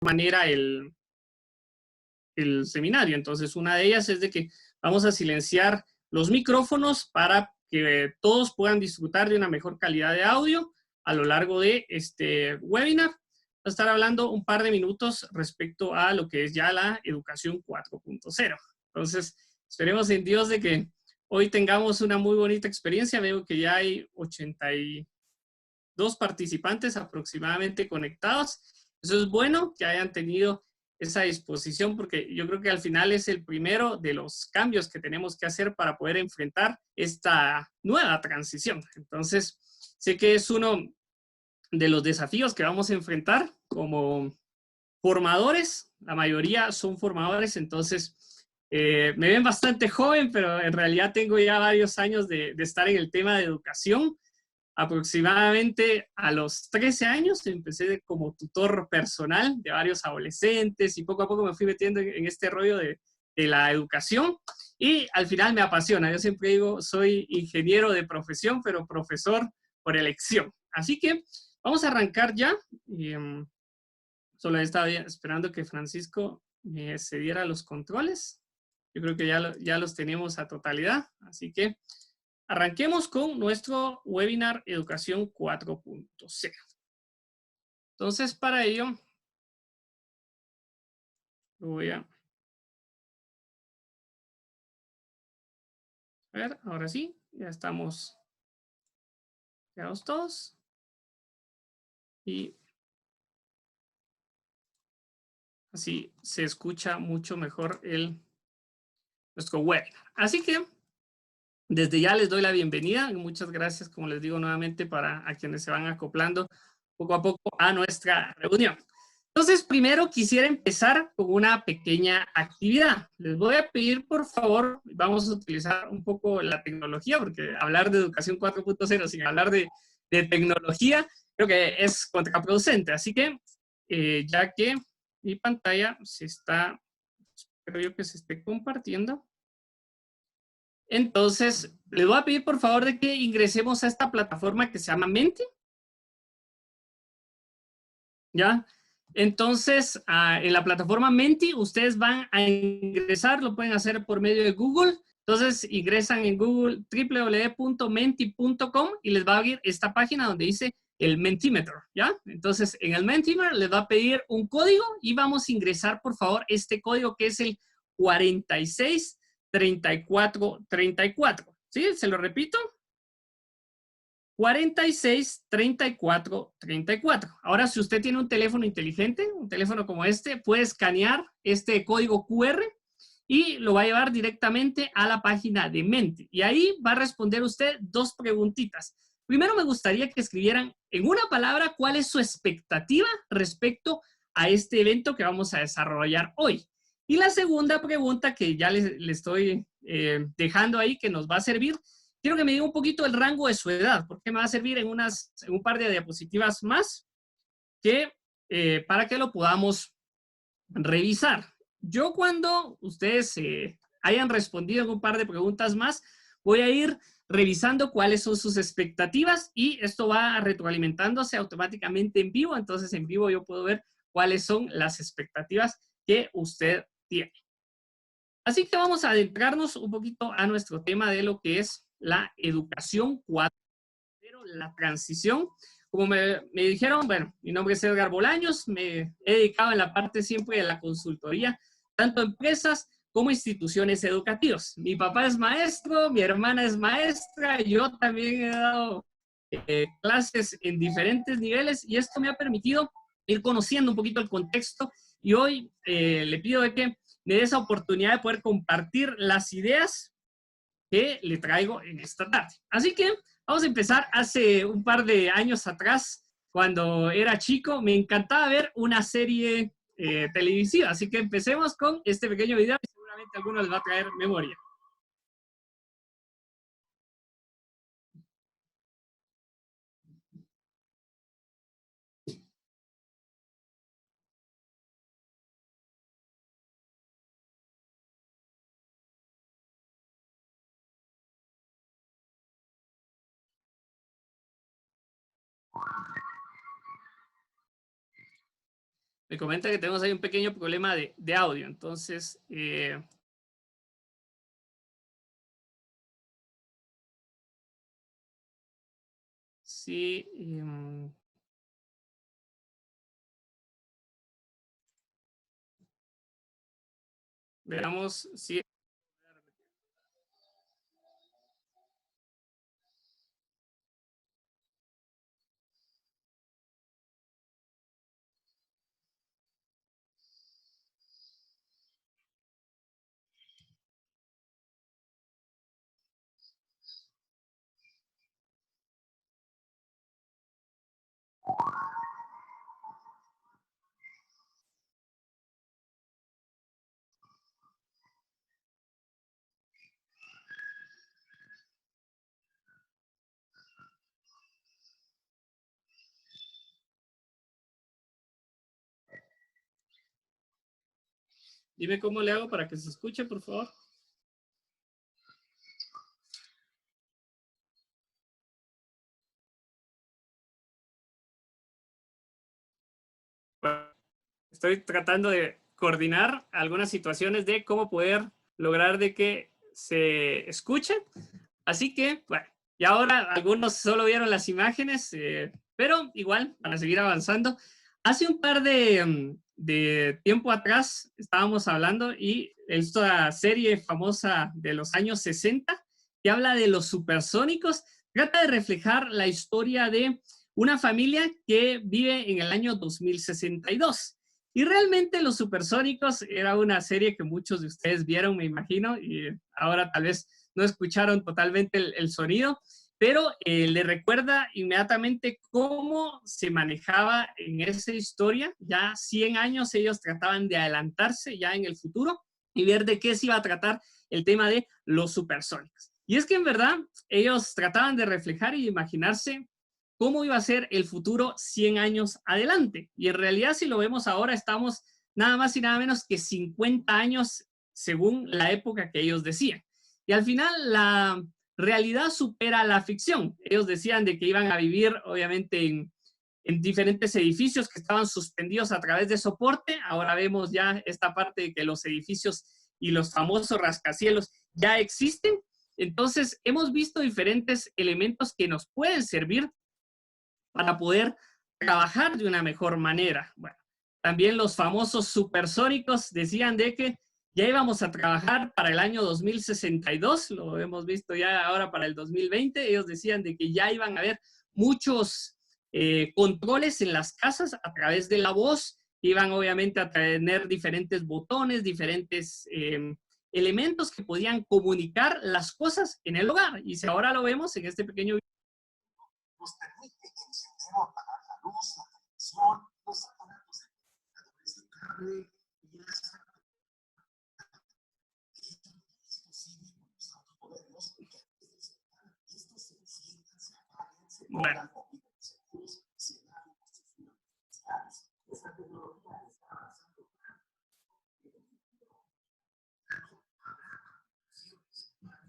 manera el seminario. Entonces, una de ellas es de que vamos a silenciar los micrófonos para que todos puedan disfrutar de una mejor calidad de audio a lo largo de este webinar. Va a estar hablando un par de minutos respecto a lo que es ya la educación 4.0. Entonces, esperemos en Dios de que hoy tengamos una muy bonita experiencia. Veo que ya hay 82 participantes aproximadamente conectados. Eso es bueno que hayan tenido esa disposición, porque yo creo que al final es el primero de los cambios que tenemos que hacer para poder enfrentar esta nueva transición. Entonces, sé que es uno de los desafíos que vamos a enfrentar como formadores. La mayoría son formadores, entonces me ven bastante joven, pero en realidad tengo ya varios años de estar en el tema de educación. Aproximadamente a los 13 años empecé como tutor personal de varios adolescentes y poco a poco me fui metiendo en este rollo de la educación y al final me apasiona. Yo siempre digo, soy ingeniero de profesión, pero profesor por elección. Así que vamos a arrancar ya. Solo estaba esperando que Francisco me cediera los controles. Yo creo que ya los tenemos a totalidad, así que arranquemos con nuestro webinar Educación 4.0. Entonces, para ello, voy a ver, ahora sí, ya estamos creados todos. Y así se escucha mucho mejor nuestro webinar. Así que, desde ya les doy la bienvenida. Muchas gracias, como les digo nuevamente, a quienes se van acoplando poco a poco a nuestra reunión. Entonces, primero quisiera empezar con una pequeña actividad. Les voy a pedir, por favor, vamos a utilizar un poco la tecnología, porque hablar de educación 4.0 sin hablar de tecnología, creo que es contraproducente. Así que, ya que mi pantalla espero yo que se esté compartiendo. Entonces, les voy a pedir, por favor, de que ingresemos a esta plataforma que se llama Menti. ¿Ya? Entonces, en la plataforma Menti, ustedes van a ingresar, lo pueden hacer por medio de Google. Entonces, ingresan en Google www.menti.com y les va a abrir esta página donde dice el Mentimeter, ¿ya? Entonces, en el Mentimeter les va a pedir un código y vamos a ingresar, por favor, este código que es el 463434. ¿Sí? Se lo repito. 46 34 34. Ahora, si usted tiene un teléfono inteligente, un teléfono como este, puede escanear este código QR y lo va a llevar directamente a la página de Menti. Y ahí va a responder usted dos preguntitas. Primero, me gustaría que escribieran en una palabra cuál es su expectativa respecto a este evento que vamos a desarrollar hoy. Y la segunda pregunta que ya le estoy dejando ahí, que nos va a servir, quiero que me diga un poquito el rango de su edad, porque me va a servir en un par de diapositivas más para que lo podamos revisar. Yo, cuando ustedes hayan respondido en un par de preguntas más, voy a ir revisando cuáles son sus expectativas y esto va retroalimentándose automáticamente en vivo. Entonces, en vivo yo puedo ver cuáles son las expectativas que usted tiene. Así que vamos a adentrarnos un poquito a nuestro tema de lo que es la educación 4.0, la transición. Como me dijeron, bueno, mi nombre es Edgar Bolaños, me he dedicado en la parte siempre de la consultoría, tanto a empresas como instituciones educativas. Mi papá es maestro, mi hermana es maestra, yo también he dado clases en diferentes niveles y esto me ha permitido ir conociendo un poquito el contexto y hoy le pido de que me dé esa oportunidad de poder compartir las ideas que le traigo en esta tarde. Así que vamos a empezar. Hace un par de años atrás, cuando era chico, me encantaba ver una serie televisiva. Así que empecemos con este pequeño video y seguramente a algunos les va a traer memoria. Me comenta que tenemos ahí un pequeño problema de audio, entonces... sí, veamos si... Dime cómo le hago para que se escuche, por favor. Bueno, estoy tratando de coordinar algunas situaciones de cómo poder lograr de que se escuche. Así que, bueno, y ahora algunos solo vieron las imágenes, pero igual, para seguir avanzando. Hace un par de tiempo atrás estábamos hablando y esta serie famosa de los años 60 que habla de los supersónicos, trata de reflejar la historia de una familia que vive en el año 2062. Y realmente Los Supersónicos era una serie que muchos de ustedes vieron, me imagino, y ahora tal vez no escucharon totalmente el sonido, pero le recuerda inmediatamente cómo se manejaba en esa historia. Ya 100 años ellos trataban de adelantarse ya en el futuro y ver de qué se iba a tratar el tema de los supersónicos. Y es que en verdad ellos trataban de reflejar y imaginarse cómo iba a ser el futuro 100 años adelante. Y en realidad, si lo vemos ahora, estamos nada más y nada menos que 50 años según la época que ellos decían. Y al final, la realidad supera la ficción. Ellos decían de que iban a vivir, obviamente, en diferentes edificios que estaban suspendidos a través de soporte. Ahora vemos ya esta parte de que los edificios y los famosos rascacielos ya existen. Entonces, hemos visto diferentes elementos que nos pueden servir para poder trabajar de una mejor manera. Bueno, también los famosos supersónicos decían de que ya íbamos a trabajar para el año 2062, lo hemos visto ya ahora para el 2020, ellos decían de que ya iban a haber muchos controles en las casas a través de la voz, iban obviamente a tener diferentes botones, diferentes elementos que podían comunicar las cosas en el hogar. Y si ahora lo vemos en este pequeño video, nos permite encender o apagar la luz, la televisión, los aparatos de cable y las bueno.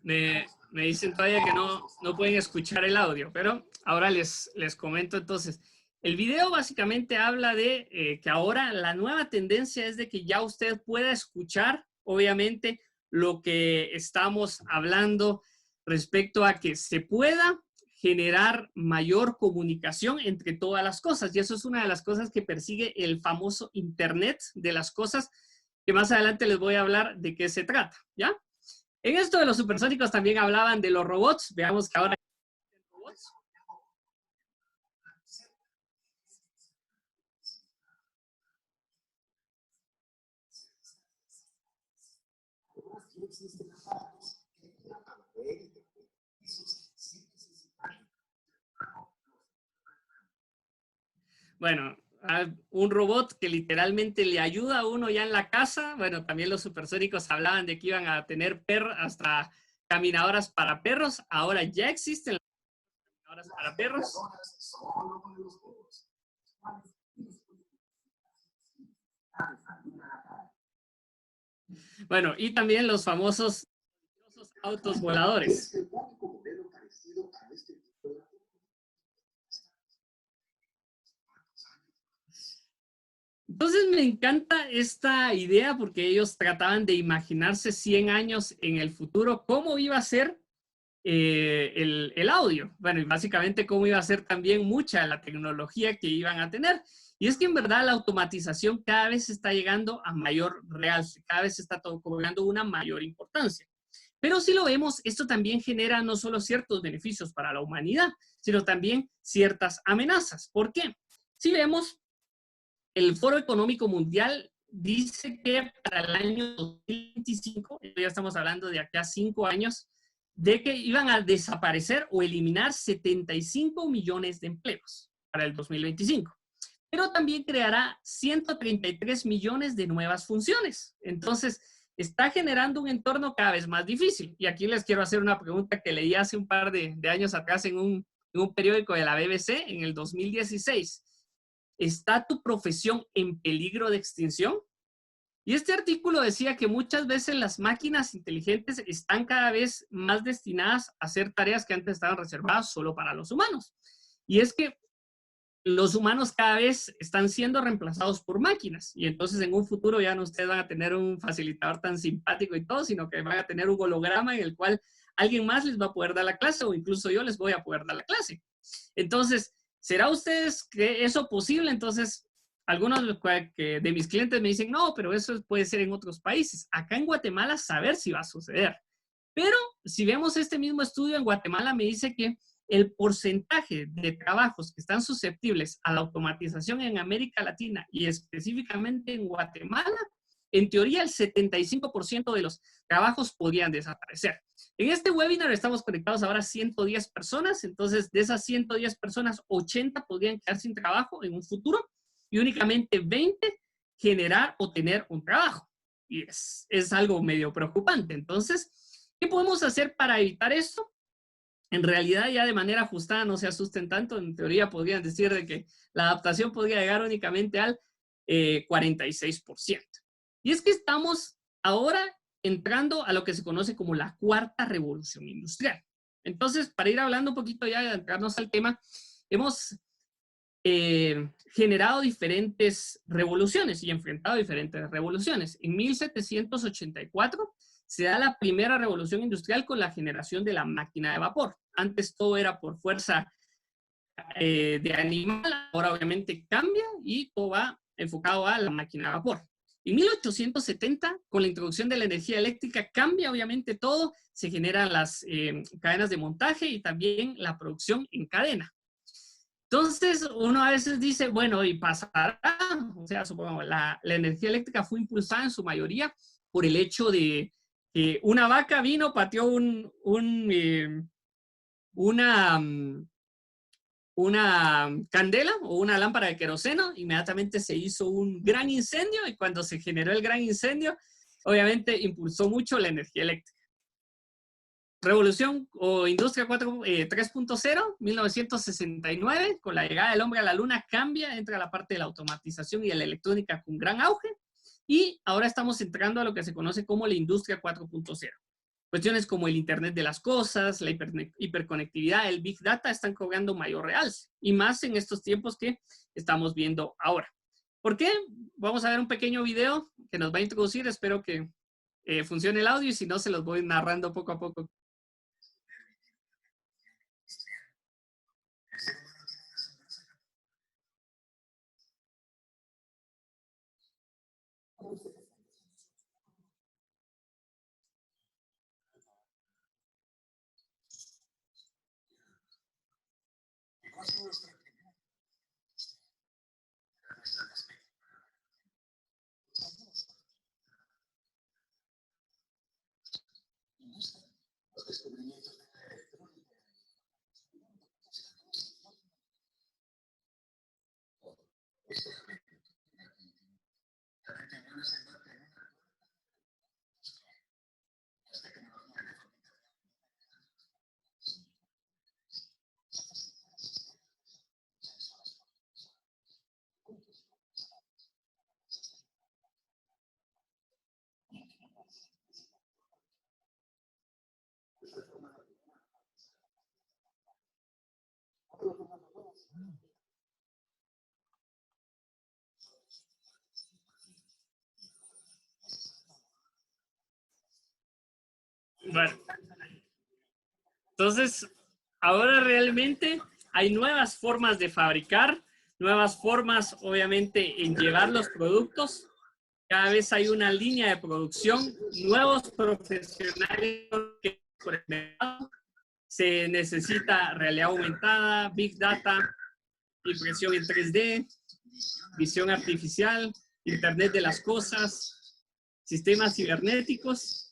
Me dicen todavía que no pueden escuchar el audio, pero ahora les comento entonces. El video básicamente habla de que ahora la nueva tendencia es de que ya usted pueda escuchar, obviamente, lo que estamos hablando respecto a que se pueda generar mayor comunicación entre todas las cosas. Y eso es una de las cosas que persigue el famoso Internet de las cosas, que más adelante les voy a hablar de qué se trata, ¿ya? En esto de los supersónicos también hablaban de los robots. Veamos que ahora hay robots. Bueno, un robot que literalmente le ayuda a uno ya en la casa. Bueno, también los supersónicos hablaban de que iban a tener hasta caminadoras para perros. Ahora ya existen las caminadoras para perros. Bueno, y también los famosos autos voladores. Entonces me encanta esta idea porque ellos trataban de imaginarse 100 años en el futuro, cómo iba a ser el audio. Bueno, y básicamente cómo iba a ser también mucha la tecnología que iban a tener. Y es que en verdad la automatización cada vez está llegando a mayor realce, cada vez está cobrando una mayor importancia. Pero si lo vemos, esto también genera no solo ciertos beneficios para la humanidad, sino también ciertas amenazas. ¿Por qué? Si vemos, el Foro Económico Mundial dice que para el año 2025, ya estamos hablando de acá a 5 años, de que iban a desaparecer o eliminar 75 millones de empleos para el 2025. Pero también creará 133 millones de nuevas funciones. Entonces, está generando un entorno cada vez más difícil. Y aquí les quiero hacer una pregunta que leí hace un par de años atrás en un periódico de la BBC en el 2016. ¿Está tu profesión en peligro de extinción? Y este artículo decía que muchas veces las máquinas inteligentes están cada vez más destinadas a hacer tareas que antes estaban reservadas solo para los humanos. Y es que los humanos cada vez están siendo reemplazados por máquinas. Y entonces en un futuro ya no ustedes van a tener un facilitador tan simpático y todo, sino que van a tener un holograma en el cual alguien más les va a poder dar la clase o incluso yo les voy a poder dar la clase. Entonces, ¿será ustedes que eso posible? Entonces, algunos de mis clientes me dicen, no, pero eso puede ser en otros países. Acá en Guatemala, saber si va a suceder. Pero si vemos este mismo estudio en Guatemala, me dice que el porcentaje de trabajos que están susceptibles a la automatización en América Latina y específicamente en Guatemala, en teoría el 75% de los trabajos podrían desaparecer. En este webinar estamos conectados ahora 110 personas, entonces de esas 110 personas, 80 podrían quedar sin trabajo en un futuro y únicamente 20 generar o tener un trabajo. Y es algo medio preocupante. Entonces, ¿qué podemos hacer para evitar esto? En realidad ya de manera ajustada no se asusten tanto, en teoría podrían decir de que la adaptación podría llegar únicamente al 46%. Y es que estamos ahora entrando a lo que se conoce como la cuarta revolución industrial. Entonces, para ir hablando un poquito ya de entrarnos al tema, hemos generado diferentes revoluciones y enfrentado diferentes revoluciones. En 1784 se da la primera revolución industrial con la generación de la máquina de vapor. Antes todo era por fuerza de animal, ahora obviamente cambia y todo va enfocado a la máquina de vapor. En 1870, con la introducción de la energía eléctrica, cambia obviamente todo, se generan las cadenas de montaje y también la producción en cadena. Entonces, uno a veces dice, bueno, y pasará, o sea, supongamos, la energía eléctrica fue impulsada en su mayoría por el hecho de que una vaca vino, pateó una, una candela o una lámpara de queroseno, inmediatamente se hizo un gran incendio y cuando se generó el gran incendio, obviamente impulsó mucho la energía eléctrica. Revolución o Industria 3.0, 1969, con la llegada del hombre a la luna, cambia, entra la parte de la automatización y de la electrónica con gran auge, y ahora estamos entrando a lo que se conoce como la Industria 4.0. Cuestiones como el Internet de las Cosas, la hiperconectividad, el Big Data están cobrando mayor realce, y más en estos tiempos que estamos viendo ahora. ¿Por qué? Vamos a ver un pequeño video que nos va a introducir, espero que funcione el audio, y si no, se los voy narrando poco a poco. Bueno, entonces, ahora realmente hay nuevas formas de fabricar, nuevas formas, obviamente, en llevar los productos. Cada vez hay una línea de producción, nuevos profesionales que por el mercado. Se necesita realidad aumentada, Big Data, impresión en 3D, visión artificial, Internet de las cosas, sistemas cibernéticos.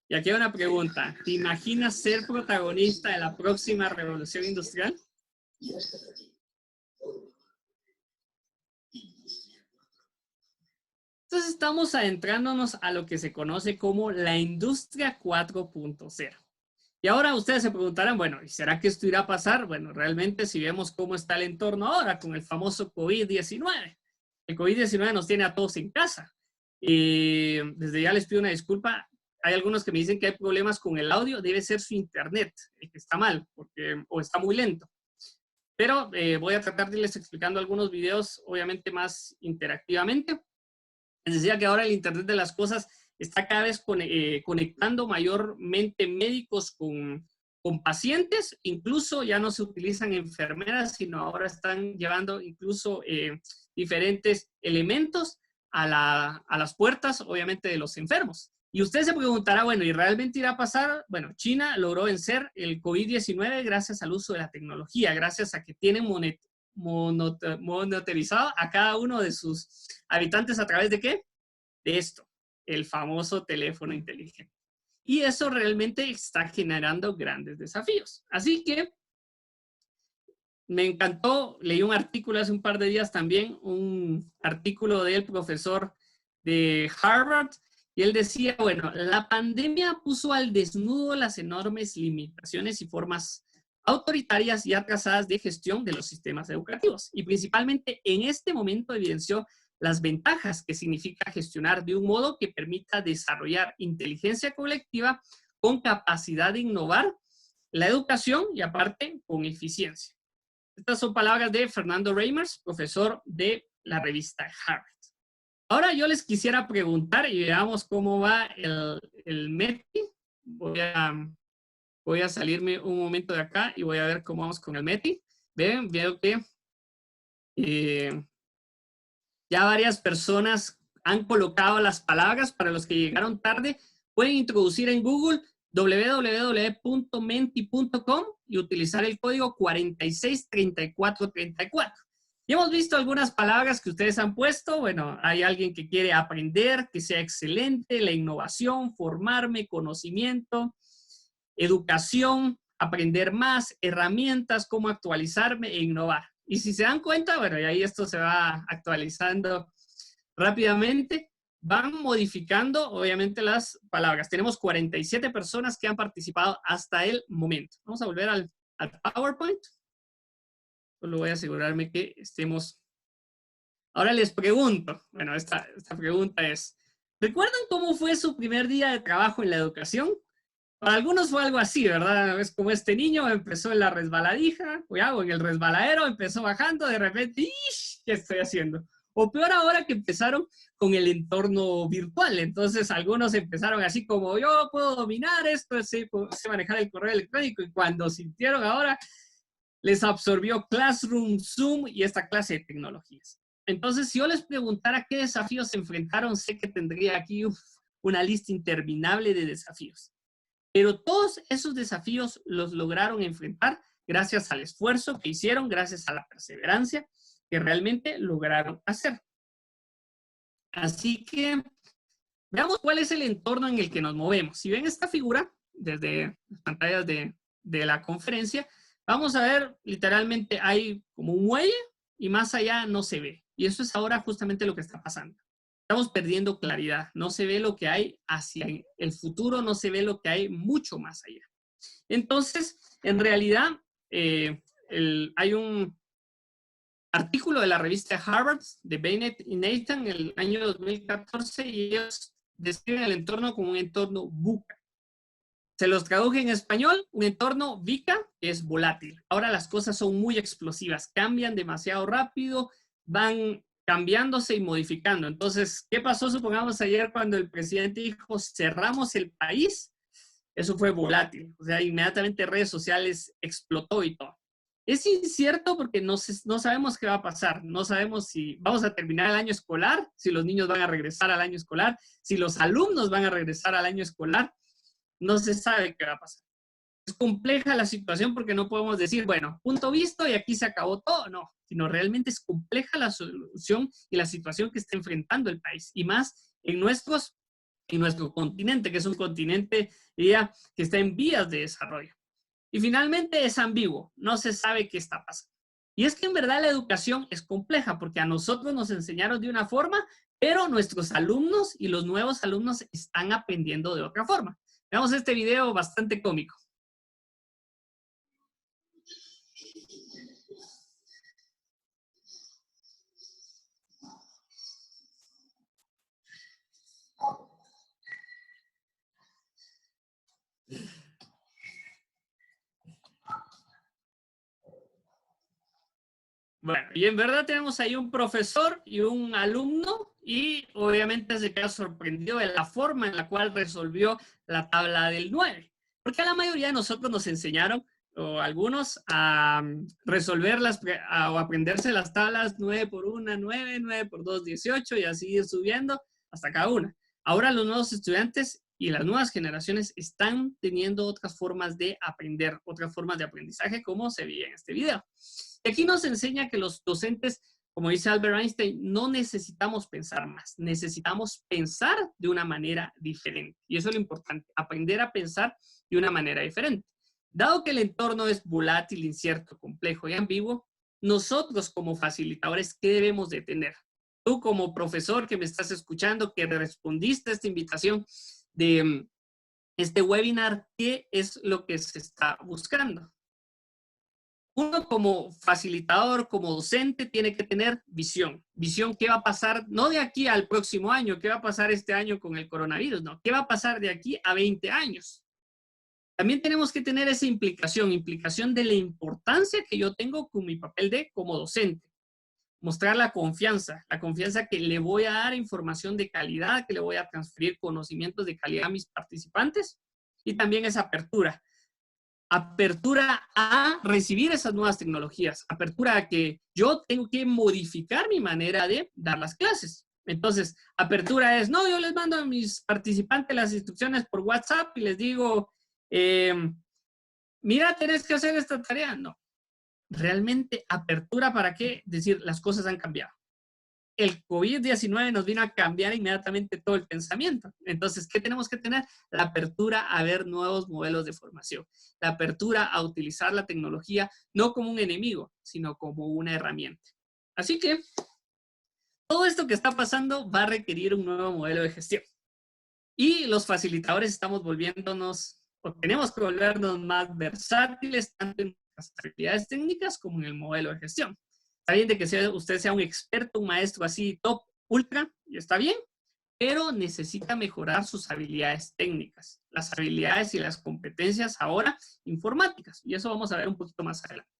Y aquí hay una pregunta. ¿Te imaginas ser protagonista de la próxima revolución industrial? Entonces estamos adentrándonos a lo que se conoce como la industria 4.0. Y ahora ustedes se preguntarán, bueno, ¿y será que esto irá a pasar? Bueno, realmente si vemos cómo está el entorno ahora con el famoso COVID-19. El COVID-19 nos tiene a todos en casa. Y desde ya les pido una disculpa. Hay algunos que me dicen que hay problemas con el audio. Debe ser su internet, el que está mal, o está muy lento. Pero voy a tratar de irles explicando algunos videos, obviamente más interactivamente. Les decía que ahora el Internet de las cosas está cada vez conectando mayormente médicos con pacientes. Incluso ya no se utilizan enfermeras, sino ahora están llevando incluso diferentes elementos a las puertas, obviamente, de los enfermos. Y usted se preguntará, bueno, ¿y realmente irá a pasar? Bueno, China logró vencer el COVID-19 gracias al uso de la tecnología, gracias a que tienen monitorizado a cada uno de sus habitantes a través de ¿qué? De esto, el famoso teléfono inteligente. Y eso realmente está generando grandes desafíos. Así que me encantó, leí un artículo hace un par de días también, un artículo del profesor de Harvard, y él decía, bueno, la pandemia puso al desnudo las enormes limitaciones y formas autoritarias y atrasadas de gestión de los sistemas educativos. Y principalmente en este momento evidenció las ventajas que significa gestionar de un modo que permita desarrollar inteligencia colectiva con capacidad de innovar la educación y aparte con eficiencia. Estas son palabras de Fernando Reimers, profesor de la revista Harvard. Ahora yo les quisiera preguntar y veamos cómo va el METI. Voy a salirme un momento de acá y voy a ver cómo vamos con el METI. Veo que ya varias personas han colocado las palabras. Para los que llegaron tarde, pueden introducir en Google www.menti.com y utilizar el código 463434. Y hemos visto algunas palabras que ustedes han puesto. Bueno, hay alguien que quiere aprender, que sea excelente, la innovación, formarme, conocimiento, educación, aprender más, herramientas, cómo actualizarme e innovar. Y si se dan cuenta, bueno, y ahí esto se va actualizando rápidamente, van modificando obviamente las palabras. Tenemos 47 personas que han participado hasta el momento. Vamos a volver al PowerPoint. Solo voy a asegurarme que estemos. Ahora les pregunto, bueno, esta pregunta es, ¿recuerdan cómo fue su primer día de trabajo en la educación? Para algunos fue algo así, ¿verdad? Es como este niño empezó en la resbaladija, o en el resbaladero, empezó bajando, de repente, ¡ish! ¿Qué estoy haciendo? O peor ahora que empezaron con el entorno virtual. Entonces algunos empezaron así como, yo puedo dominar esto, sé manejar el correo electrónico, y cuando sintieron ahora, les absorbió Classroom, Zoom y esta clase de tecnologías. Entonces, si yo les preguntara qué desafíos se enfrentaron, sé que tendría aquí una lista interminable de desafíos. Pero todos esos desafíos los lograron enfrentar gracias al esfuerzo que hicieron, gracias a la perseverancia que realmente lograron hacer. Así que veamos cuál es el entorno en el que nos movemos. Si ven esta figura desde las pantallas de la conferencia, vamos a ver, literalmente hay como un muelle y más allá no se ve. Y eso es ahora justamente lo que está pasando. Estamos perdiendo claridad. No se ve lo que hay hacia el futuro, no se ve lo que hay mucho más allá. Entonces, en realidad, hay un artículo de la revista Harvard, de Bennett y Nathan, en el año 2014, y ellos describen el entorno como un entorno VUCA. Se los traduje en español, un entorno VICA, que es volátil. Ahora las cosas son muy explosivas, cambian demasiado rápido, van cambiándose y modificando. Entonces, ¿qué pasó, supongamos, ayer cuando el presidente dijo cerramos el país? Eso fue volátil. O sea, inmediatamente redes sociales explotó y todo. Es incierto porque no sabemos qué va a pasar. No sabemos si vamos a terminar el año escolar, si los niños van a regresar al año escolar, si los alumnos van a regresar al año escolar. No se sabe qué va a pasar. Es compleja la situación porque no podemos decir, bueno, punto visto y aquí se acabó todo. No, sino realmente es compleja la solución y la situación que está enfrentando el país. Y más en nuestro continente, que es un continente ya, que está en vías de desarrollo. Y finalmente es ambiguo, no se sabe qué está pasando. Y es que en verdad la educación es compleja porque a nosotros nos enseñaron de una forma, pero nuestros alumnos y los nuevos alumnos están aprendiendo de otra forma. Veamos este video bastante cómico. Bueno, y en verdad tenemos ahí un profesor y un alumno y obviamente se queda sorprendido de la forma en la cual resolvió la tabla del 9. Porque a la mayoría de nosotros nos enseñaron, o algunos, a resolverlas o aprenderse las tablas 9 por 1, 9, 9 por 2, 18 y así ir subiendo hasta cada una. Ahora los nuevos estudiantes y las nuevas generaciones están teniendo otras formas de aprender, otras formas de aprendizaje como se veía en este video. Y aquí nos enseña que los docentes, como dice Albert Einstein, no necesitamos pensar más, necesitamos pensar de una manera diferente. Y eso es lo importante, aprender a pensar de una manera diferente. Dado que el entorno es volátil, incierto, complejo y ambiguo, nosotros como facilitadores, ¿qué debemos de tener? Tú como profesor que me estás escuchando, que respondiste a esta invitación de este webinar, ¿qué es lo que se está buscando? Uno como facilitador, como docente, tiene que tener visión. Visión, ¿qué va a pasar? No de aquí al próximo año, ¿qué va a pasar este año con el coronavirus? No, ¿qué va a pasar de aquí a 20 años? También tenemos que tener esa implicación de la importancia que yo tengo con mi papel de como docente. Mostrar la confianza que le voy a dar información de calidad, que le voy a transferir conocimientos de calidad a mis participantes y también esa apertura. Apertura a recibir esas nuevas tecnologías, apertura a que yo tengo que modificar mi manera de dar las clases. Entonces, apertura es, no, yo les mando a mis participantes las instrucciones por WhatsApp y les digo, mira, tenés que hacer esta tarea. No, realmente apertura para qué, decir, las cosas han cambiado. El COVID-19 nos vino a cambiar inmediatamente todo el pensamiento. Entonces, ¿qué tenemos que tener? La apertura a ver nuevos modelos de formación. La apertura a utilizar la tecnología no como un enemigo, sino como una herramienta. Así que, todo esto que está pasando va a requerir un nuevo modelo de gestión. Y los facilitadores estamos volviéndonos, o tenemos que volvernos más versátiles, tanto en las habilidades técnicas como en el modelo de gestión. Está bien de que usted sea un experto, un maestro así top, ultra, y está bien, pero necesita mejorar sus habilidades técnicas, las habilidades y las competencias ahora informáticas, y eso vamos a ver un poquito más adelante.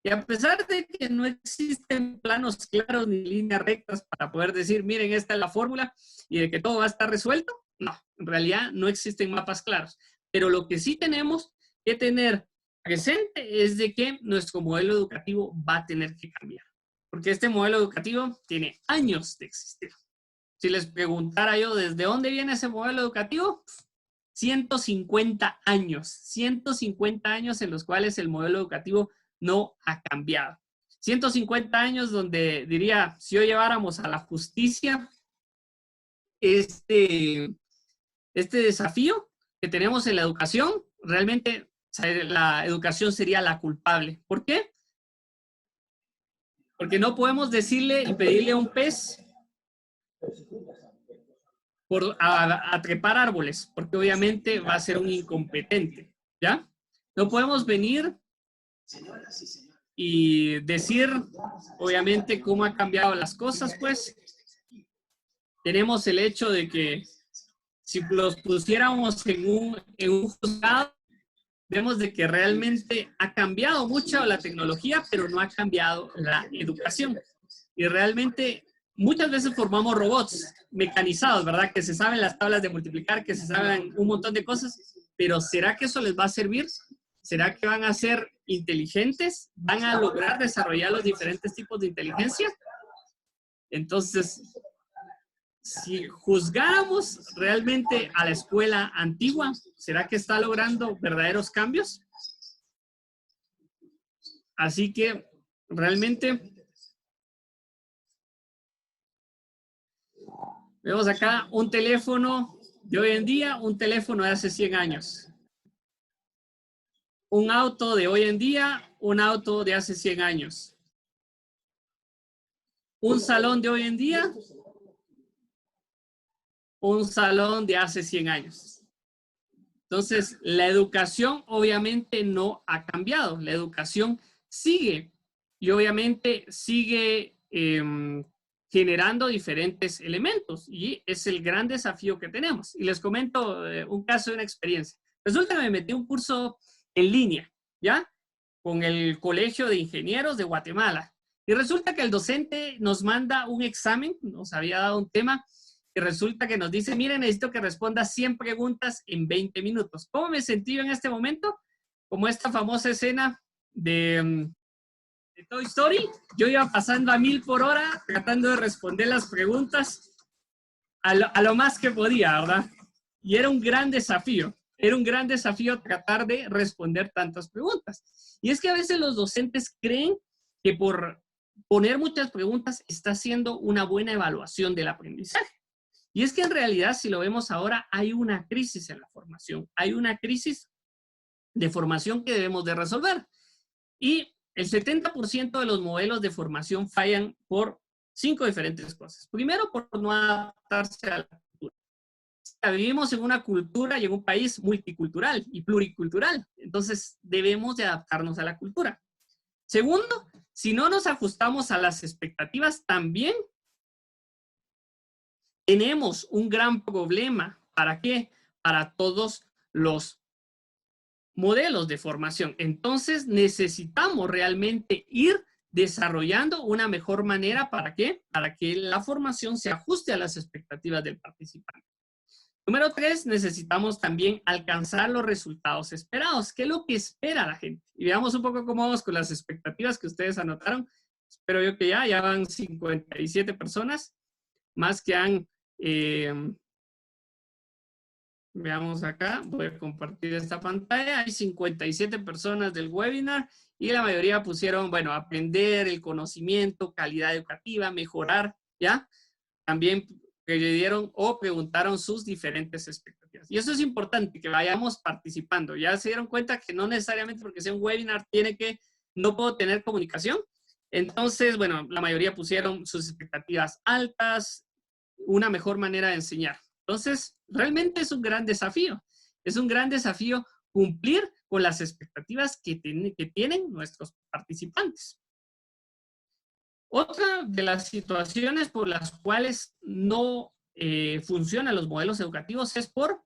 Y a pesar de que no existen planos claros ni líneas rectas para poder decir, miren, esta es la fórmula, y de que todo va a estar resuelto, no, en realidad no existen mapas claros, pero lo que sí tenemos que tener presente es de que nuestro modelo educativo va a tener que cambiar, porque este modelo educativo tiene años de existir. Si les preguntara yo desde dónde viene ese modelo educativo, 150 años en los cuales el modelo educativo no ha cambiado. 150 años donde diría, si hoy lleváramos a la justicia este desafío que tenemos en la educación, realmente la educación sería la culpable. ¿Por qué? Porque no podemos decirle y pedirle a un pez a trepar árboles, porque obviamente va a ser un incompetente, ¿ya? No podemos venir y decir, obviamente, cómo han cambiado las cosas, pues. Tenemos el hecho de que si los pusiéramos en un juzgado, vemos de que realmente ha cambiado mucho la tecnología, pero no ha cambiado la educación. Y realmente muchas veces formamos robots mecanizados, ¿verdad? Que se saben las tablas de multiplicar, que se saben un montón de cosas, pero ¿será que eso les va a servir? ¿Será que van a ser inteligentes? ¿Van a lograr desarrollar los diferentes tipos de inteligencia? Entonces, si juzgáramos realmente a la escuela antigua, ¿será que está logrando verdaderos cambios? Así que realmente vemos acá un teléfono de hoy en día, un teléfono de hace 100 años. Un auto de hoy en día, un auto de hace 100 años. Un salón de hoy en día, un salón de hace 100 años. Entonces, la educación obviamente no ha cambiado. La educación sigue y obviamente sigue generando diferentes elementos y es el gran desafío que tenemos. Y les comento un caso de una experiencia. Resulta que me metí a un curso en línea, ¿ya? Con el Colegio de Ingenieros de Guatemala. Y resulta que el docente nos manda un examen, nos había dado un tema, y resulta que nos dice, miren, necesito que responda 100 preguntas en 20 minutos. ¿Cómo me sentí en este momento? Como esta famosa escena de Toy Story. Yo iba pasando a 1000 por hora, tratando de responder las preguntas a lo más que podía, ¿verdad? Y era un gran desafío. Era un gran desafío tratar de responder tantas preguntas. Y es que a veces los docentes creen que por poner muchas preguntas está haciendo una buena evaluación del aprendizaje. Y es que en realidad, si lo vemos ahora, hay una crisis en la formación. Hay una crisis de formación que debemos de resolver. Y el 70% de los modelos de formación fallan por 5 diferentes cosas. Primero, por no adaptarse a la cultura. Vivimos en una cultura y en un país multicultural y pluricultural. Entonces, debemos de adaptarnos a la cultura. Segundo, si no nos ajustamos a las expectativas, también tenemos un gran problema. ¿Para qué? Para todos los modelos de formación. Entonces, necesitamos realmente ir desarrollando una mejor manera. ¿Para qué? Para que la formación se ajuste a las expectativas del participante. Número 3, necesitamos también alcanzar los resultados esperados. ¿Qué es lo que espera la gente? Y veamos un poco cómo vamos con las expectativas que ustedes anotaron. Espero yo que ya van 57 personas, más que han... veamos acá, voy a compartir esta pantalla. Hay 57 personas del webinar y la mayoría pusieron, bueno, aprender, el conocimiento, calidad educativa, mejorar, ¿ya? También dieron o preguntaron sus diferentes expectativas. Y eso es importante, que vayamos participando. Ya se dieron cuenta que no necesariamente porque sea un webinar no puedo tener comunicación. Entonces, bueno, la mayoría pusieron sus expectativas altas, una mejor manera de enseñar. Entonces, realmente es un gran desafío. Es un gran desafío cumplir con las expectativas que tienen nuestros participantes. Otra de las situaciones por las cuales no funcionan los modelos educativos es por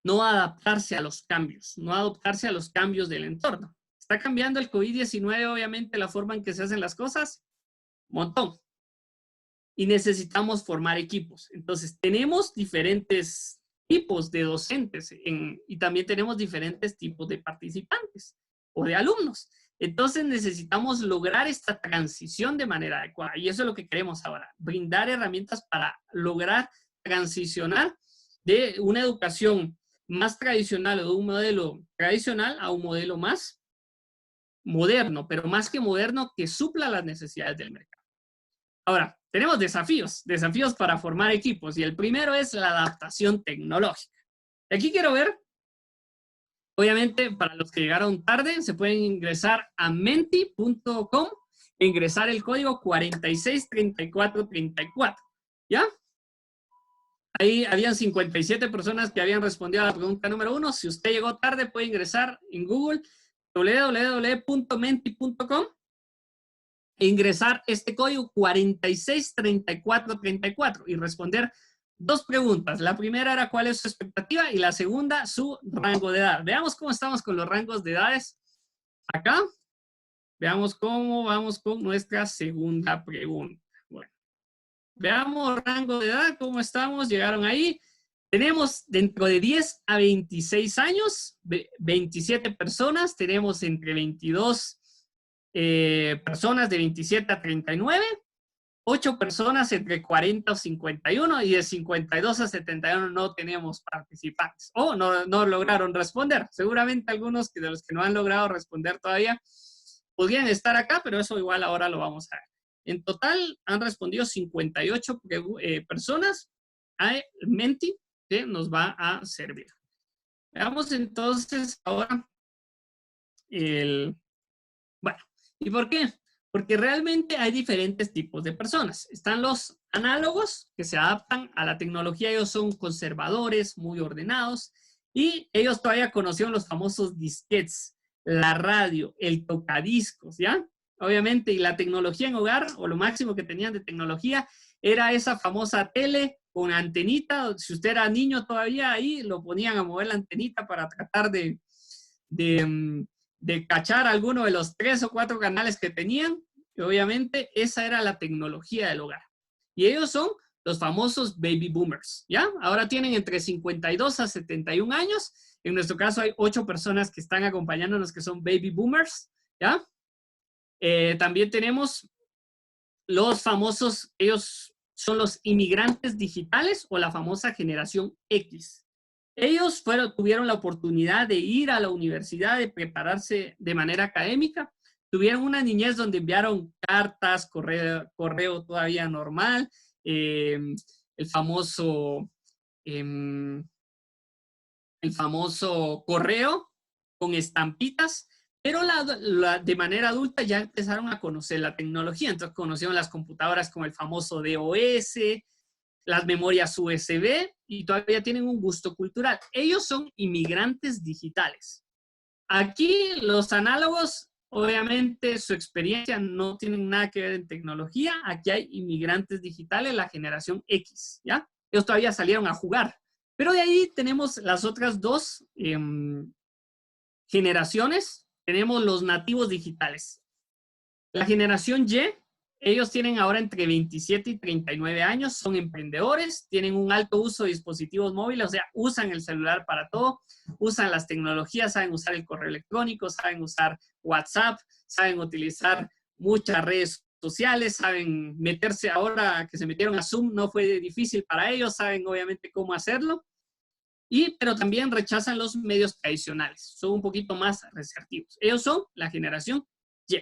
no adaptarse a los cambios, no adaptarse a los cambios del entorno. ¿Está cambiando el COVID-19 obviamente la forma en que se hacen las cosas? Un montón. Y necesitamos formar equipos. Entonces, tenemos diferentes tipos de docentes y también tenemos diferentes tipos de participantes o de alumnos. Entonces, necesitamos lograr esta transición de manera adecuada. Y eso es lo que queremos ahora, brindar herramientas para lograr transicionar de una educación más tradicional o de un modelo tradicional a un modelo más moderno, pero más que moderno, que supla las necesidades del mercado. Ahora, tenemos desafíos para formar equipos y el primero es la adaptación tecnológica. Aquí quiero ver, obviamente, para los que llegaron tarde, se pueden ingresar a menti.com e ingresar el código 463434, ¿ya? Ahí habían 57 personas que habían respondido a la pregunta número 1. Si usted llegó tarde, puede ingresar en Google www.menti.com e ingresar este código 463434 y responder 2 preguntas. La primera era cuál es su expectativa y la segunda su rango de edad. Veamos cómo estamos con los rangos de edades acá. Veamos cómo vamos con nuestra segunda pregunta. Bueno, Veamos rango de edad, ¿cómo estamos? Llegaron ahí. Tenemos dentro de 10 a 26 años, 27 personas. Tenemos entre 22 personas de 27 a 39. 8 personas entre 40 o 51 y de 52 a 71 no tenemos participantes o no lograron responder. Seguramente algunos de los que no han logrado responder todavía podrían estar acá, pero eso igual ahora lo vamos a ver. En total han respondido 58 personas a Menti, que nos va a servir. Veamos entonces ahora bueno, ¿y por qué? Porque realmente hay diferentes tipos de personas. Están los análogos, que se adaptan a la tecnología. Ellos son conservadores, muy ordenados, y ellos todavía conocieron los famosos disquetes, la radio, el tocadiscos, ¿ya? Obviamente, y la tecnología en hogar, o lo máximo que tenían de tecnología, era esa famosa tele con antenita. Si usted era niño todavía, ahí lo ponían a mover la antenita para tratar de cachar alguno de los 3 o 4 canales que tenían. Y obviamente esa era la tecnología del hogar. Y ellos son los famosos baby boomers, ¿ya? Ahora tienen entre 52 a 71 años. En nuestro caso hay 8 personas que están acompañándonos que son baby boomers, ¿ya? También tenemos los famosos, ellos son los inmigrantes digitales o la famosa generación X. Ellos tuvieron la oportunidad de ir a la universidad, de prepararse de manera académica. Tuvieron una niñez donde enviaron cartas, correo todavía normal, el famoso correo con estampitas, pero de manera adulta ya empezaron a conocer la tecnología. Entonces conocieron las computadoras como el famoso DOS, las memorias USB, y todavía tienen un gusto cultural. Ellos son inmigrantes digitales. Aquí los análogos, obviamente su experiencia no tienen nada que ver en tecnología. Aquí hay inmigrantes digitales, la generación X, ¿ya? Ellos todavía salieron a jugar. Pero de ahí tenemos las otras dos generaciones. Tenemos los nativos digitales. La generación Y, ellos tienen ahora entre 27 y 39 años, son emprendedores, tienen un alto uso de dispositivos móviles, o sea, usan el celular para todo, usan las tecnologías, saben usar el correo electrónico, saben usar WhatsApp, saben utilizar muchas redes sociales, saben meterse ahora que se metieron a Zoom, no fue difícil para ellos, saben obviamente cómo hacerlo, pero también rechazan los medios tradicionales, son un poquito más receptivos. Ellos son la generación Y.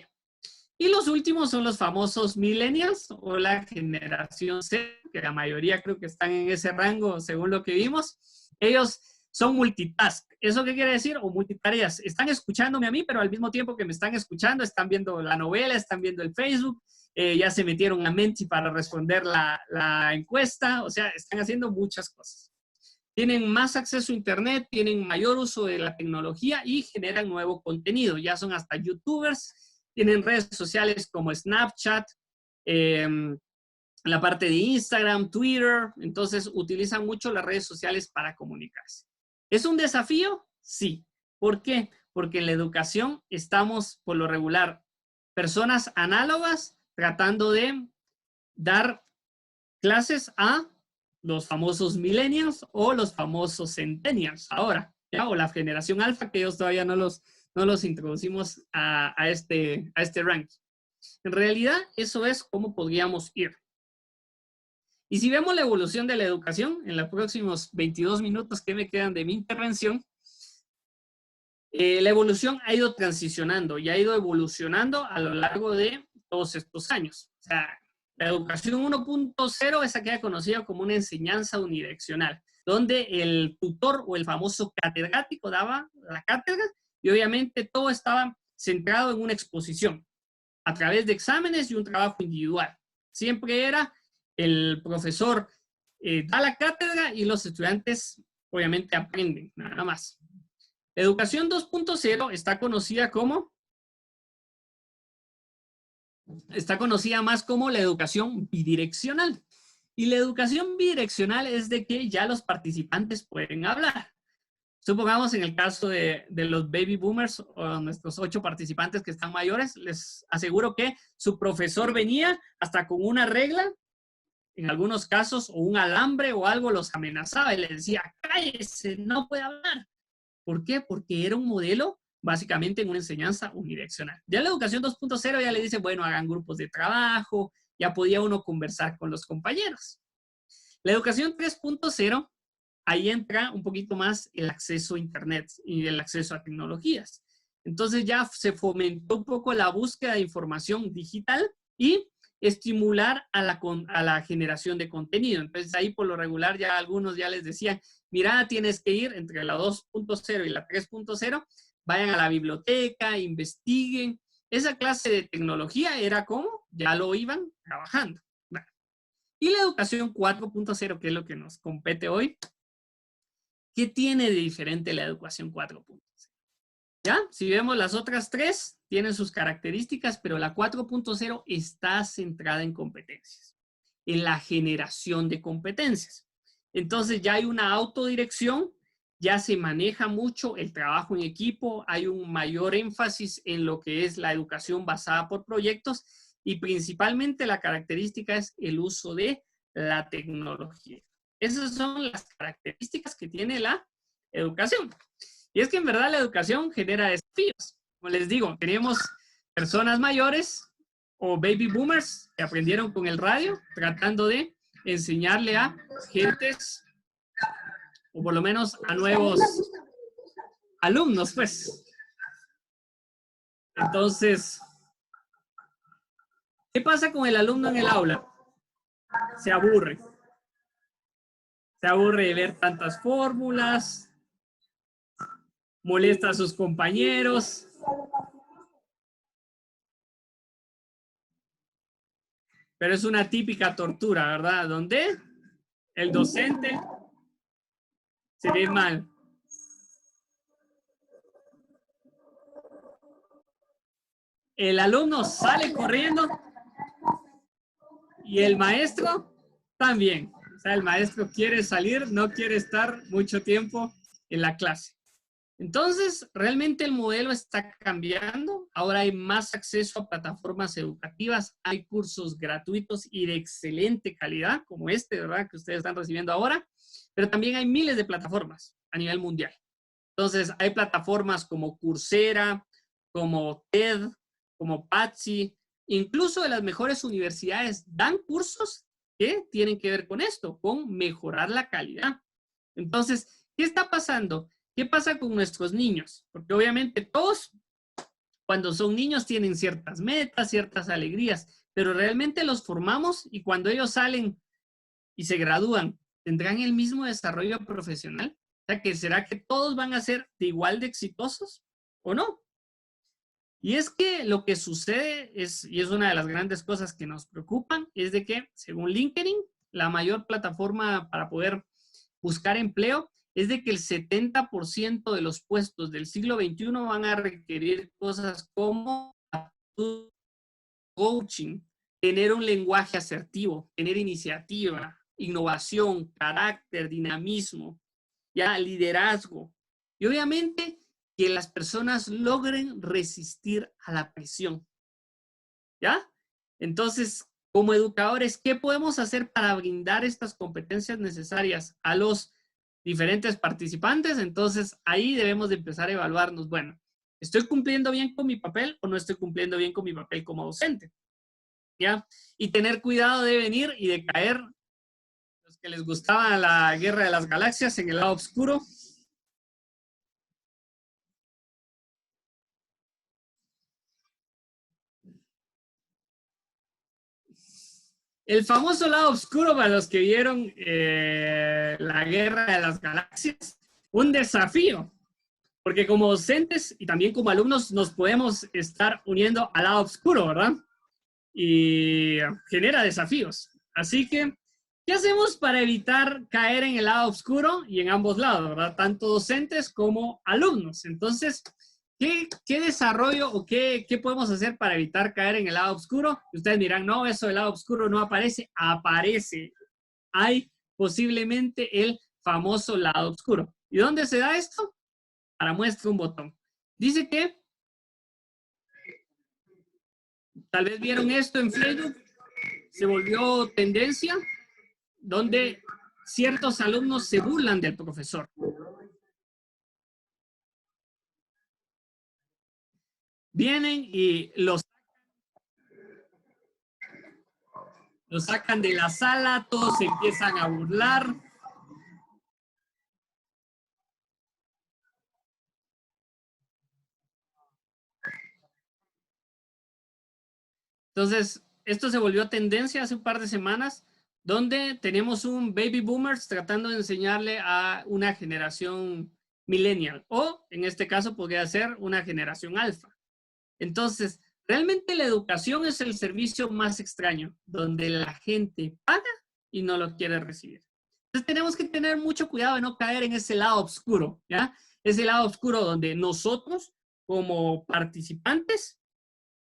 Y los últimos son los famosos millennials o la generación Z, que la mayoría creo que están en ese rango según lo que vimos. Ellos son multitask. ¿Eso qué quiere decir? O multitareas. Están escuchándome a mí, pero al mismo tiempo que me están escuchando, están viendo la novela, están viendo el Facebook, ya se metieron a Menti para responder la encuesta. O sea, están haciendo muchas cosas. Tienen más acceso a Internet, tienen mayor uso de la tecnología y generan nuevo contenido. Ya son hasta youtubers. Tienen redes sociales como Snapchat, la parte de Instagram, Twitter. Entonces, utilizan mucho las redes sociales para comunicarse. ¿Es un desafío? Sí. ¿Por qué? Porque en la educación estamos, por lo regular, personas análogas tratando de dar clases a los famosos millennials o los famosos centennials ahora, ¿ya? O la generación alfa, que ellos todavía no los introducimos a este ranking. En realidad, eso es cómo podríamos ir. Y si vemos la evolución de la educación, en los próximos 22 minutos que me quedan de mi intervención, la evolución ha ido transicionando y ha ido evolucionando a lo largo de todos estos años. O sea, la educación 1.0 es aquella conocida como una enseñanza unidireccional, donde el tutor o el famoso catedrático daba la cátedra y obviamente todo estaba centrado en una exposición a través de exámenes y un trabajo individual. Siempre era el profesor da la cátedra y los estudiantes obviamente aprenden, nada más. La educación 2.0 está conocida más como la educación bidireccional. Y la educación bidireccional es de que ya los participantes pueden hablar. Supongamos en el caso de los baby boomers o nuestros 8 participantes que están mayores, les aseguro que su profesor venía hasta con una regla en algunos casos, o un alambre o algo los amenazaba y les decía, cállese, no puede hablar. ¿Por qué? Porque era un modelo básicamente en una enseñanza unidireccional. Ya la educación 2.0 ya le dice, bueno, hagan grupos de trabajo, ya podía uno conversar con los compañeros. La educación 3.0, ahí entra un poquito más el acceso a Internet y el acceso a tecnologías. Entonces ya se fomentó un poco la búsqueda de información digital y estimular a la generación de contenido. Entonces ahí por lo regular ya algunos ya les decían, mira, tienes que ir entre la 2.0 y la 3.0, vayan a la biblioteca, investiguen. Esa clase de tecnología era como ya lo iban trabajando. Bueno. Y la educación 4.0, que es lo que nos compete hoy, ¿qué tiene de diferente la educación 4.0? ¿Ya? Si vemos las otras tres, tienen sus características, pero la 4.0 está centrada en competencias, en la generación de competencias. Entonces ya hay una autodirección, ya se maneja mucho el trabajo en equipo, hay un mayor énfasis en lo que es la educación basada por proyectos y principalmente la característica es el uso de la tecnología. Esas son las características que tiene la educación. Y es que en verdad la educación genera desafíos. Como les digo, tenemos personas mayores o baby boomers que aprendieron con el radio, tratando de enseñarle a gentes, o por lo menos a nuevos alumnos, pues. Entonces, ¿qué pasa con el alumno en el aula? Se aburre. Se aburre de ver tantas fórmulas, molesta a sus compañeros. Pero es una típica tortura, ¿verdad? Donde el docente se ve mal. El alumno sale corriendo y el maestro también. O sea, el maestro quiere salir, no quiere estar mucho tiempo en la clase. Entonces, realmente el modelo está cambiando. Ahora hay más acceso a plataformas educativas, hay cursos gratuitos y de excelente calidad, como este, ¿verdad?, que ustedes están recibiendo ahora, pero también hay miles de plataformas a nivel mundial. Entonces, hay plataformas como Coursera, como TED, como Platzi, incluso de las mejores universidades dan cursos que tienen que ver con esto, con mejorar la calidad. Entonces, ¿qué está pasando? ¿Qué pasa con nuestros niños? Porque obviamente todos, cuando son niños, tienen ciertas metas, ciertas alegrías, pero realmente los formamos y cuando ellos salen y se gradúan, ¿tendrán el mismo desarrollo profesional? O sea, ¿será que todos van a ser de igual de exitosos o no? Y es que lo que sucede es, y es una de las grandes cosas que nos preocupan, es de que, según LinkedIn, la mayor plataforma para poder buscar empleo, es de que el 70% de los puestos del siglo XXI van a requerir cosas como coaching, tener un lenguaje asertivo, tener iniciativa, innovación, carácter, dinamismo, ya liderazgo. Y obviamente que las personas logren resistir a la presión. ¿Ya? Entonces, como educadores, ¿qué podemos hacer para brindar estas competencias necesarias a los diferentes participantes? Entonces, ahí debemos de empezar a evaluarnos, bueno, ¿estoy cumpliendo bien con mi papel o no estoy cumpliendo bien con mi papel como docente? ¿Ya? Y tener cuidado de venir y de caer, los que les gustaba la Guerra de las Galaxias, en el lado oscuro. El famoso lado oscuro, para los que vieron la Guerra de las Galaxias, un desafío, porque como docentes y también como alumnos nos podemos estar uniendo al lado oscuro, ¿verdad? Y genera desafíos. Así que, ¿qué hacemos para evitar caer en el lado oscuro y en ambos lados, ¿verdad? Tanto docentes como alumnos. Entonces, ¿qué desarrollo o qué podemos hacer para evitar caer en el lado oscuro? Ustedes dirán, no, eso del lado oscuro no aparece. Aparece. Hay posiblemente el famoso lado oscuro. ¿Y dónde se da esto? Para muestra un botón. Dice que, tal vez vieron esto en Facebook, se volvió tendencia, donde ciertos alumnos se burlan del profesor. Vienen y los sacan de la sala, todos se empiezan a burlar. Entonces, esto se volvió tendencia hace un par de semanas, donde tenemos un baby boomers tratando de enseñarle a una generación millennial, o en este caso podría ser una generación alfa. Entonces, realmente la educación es el servicio más extraño, donde la gente paga y no lo quiere recibir. Entonces, tenemos que tener mucho cuidado de no caer en ese lado oscuro, ¿ya? Ese lado oscuro donde nosotros, como participantes,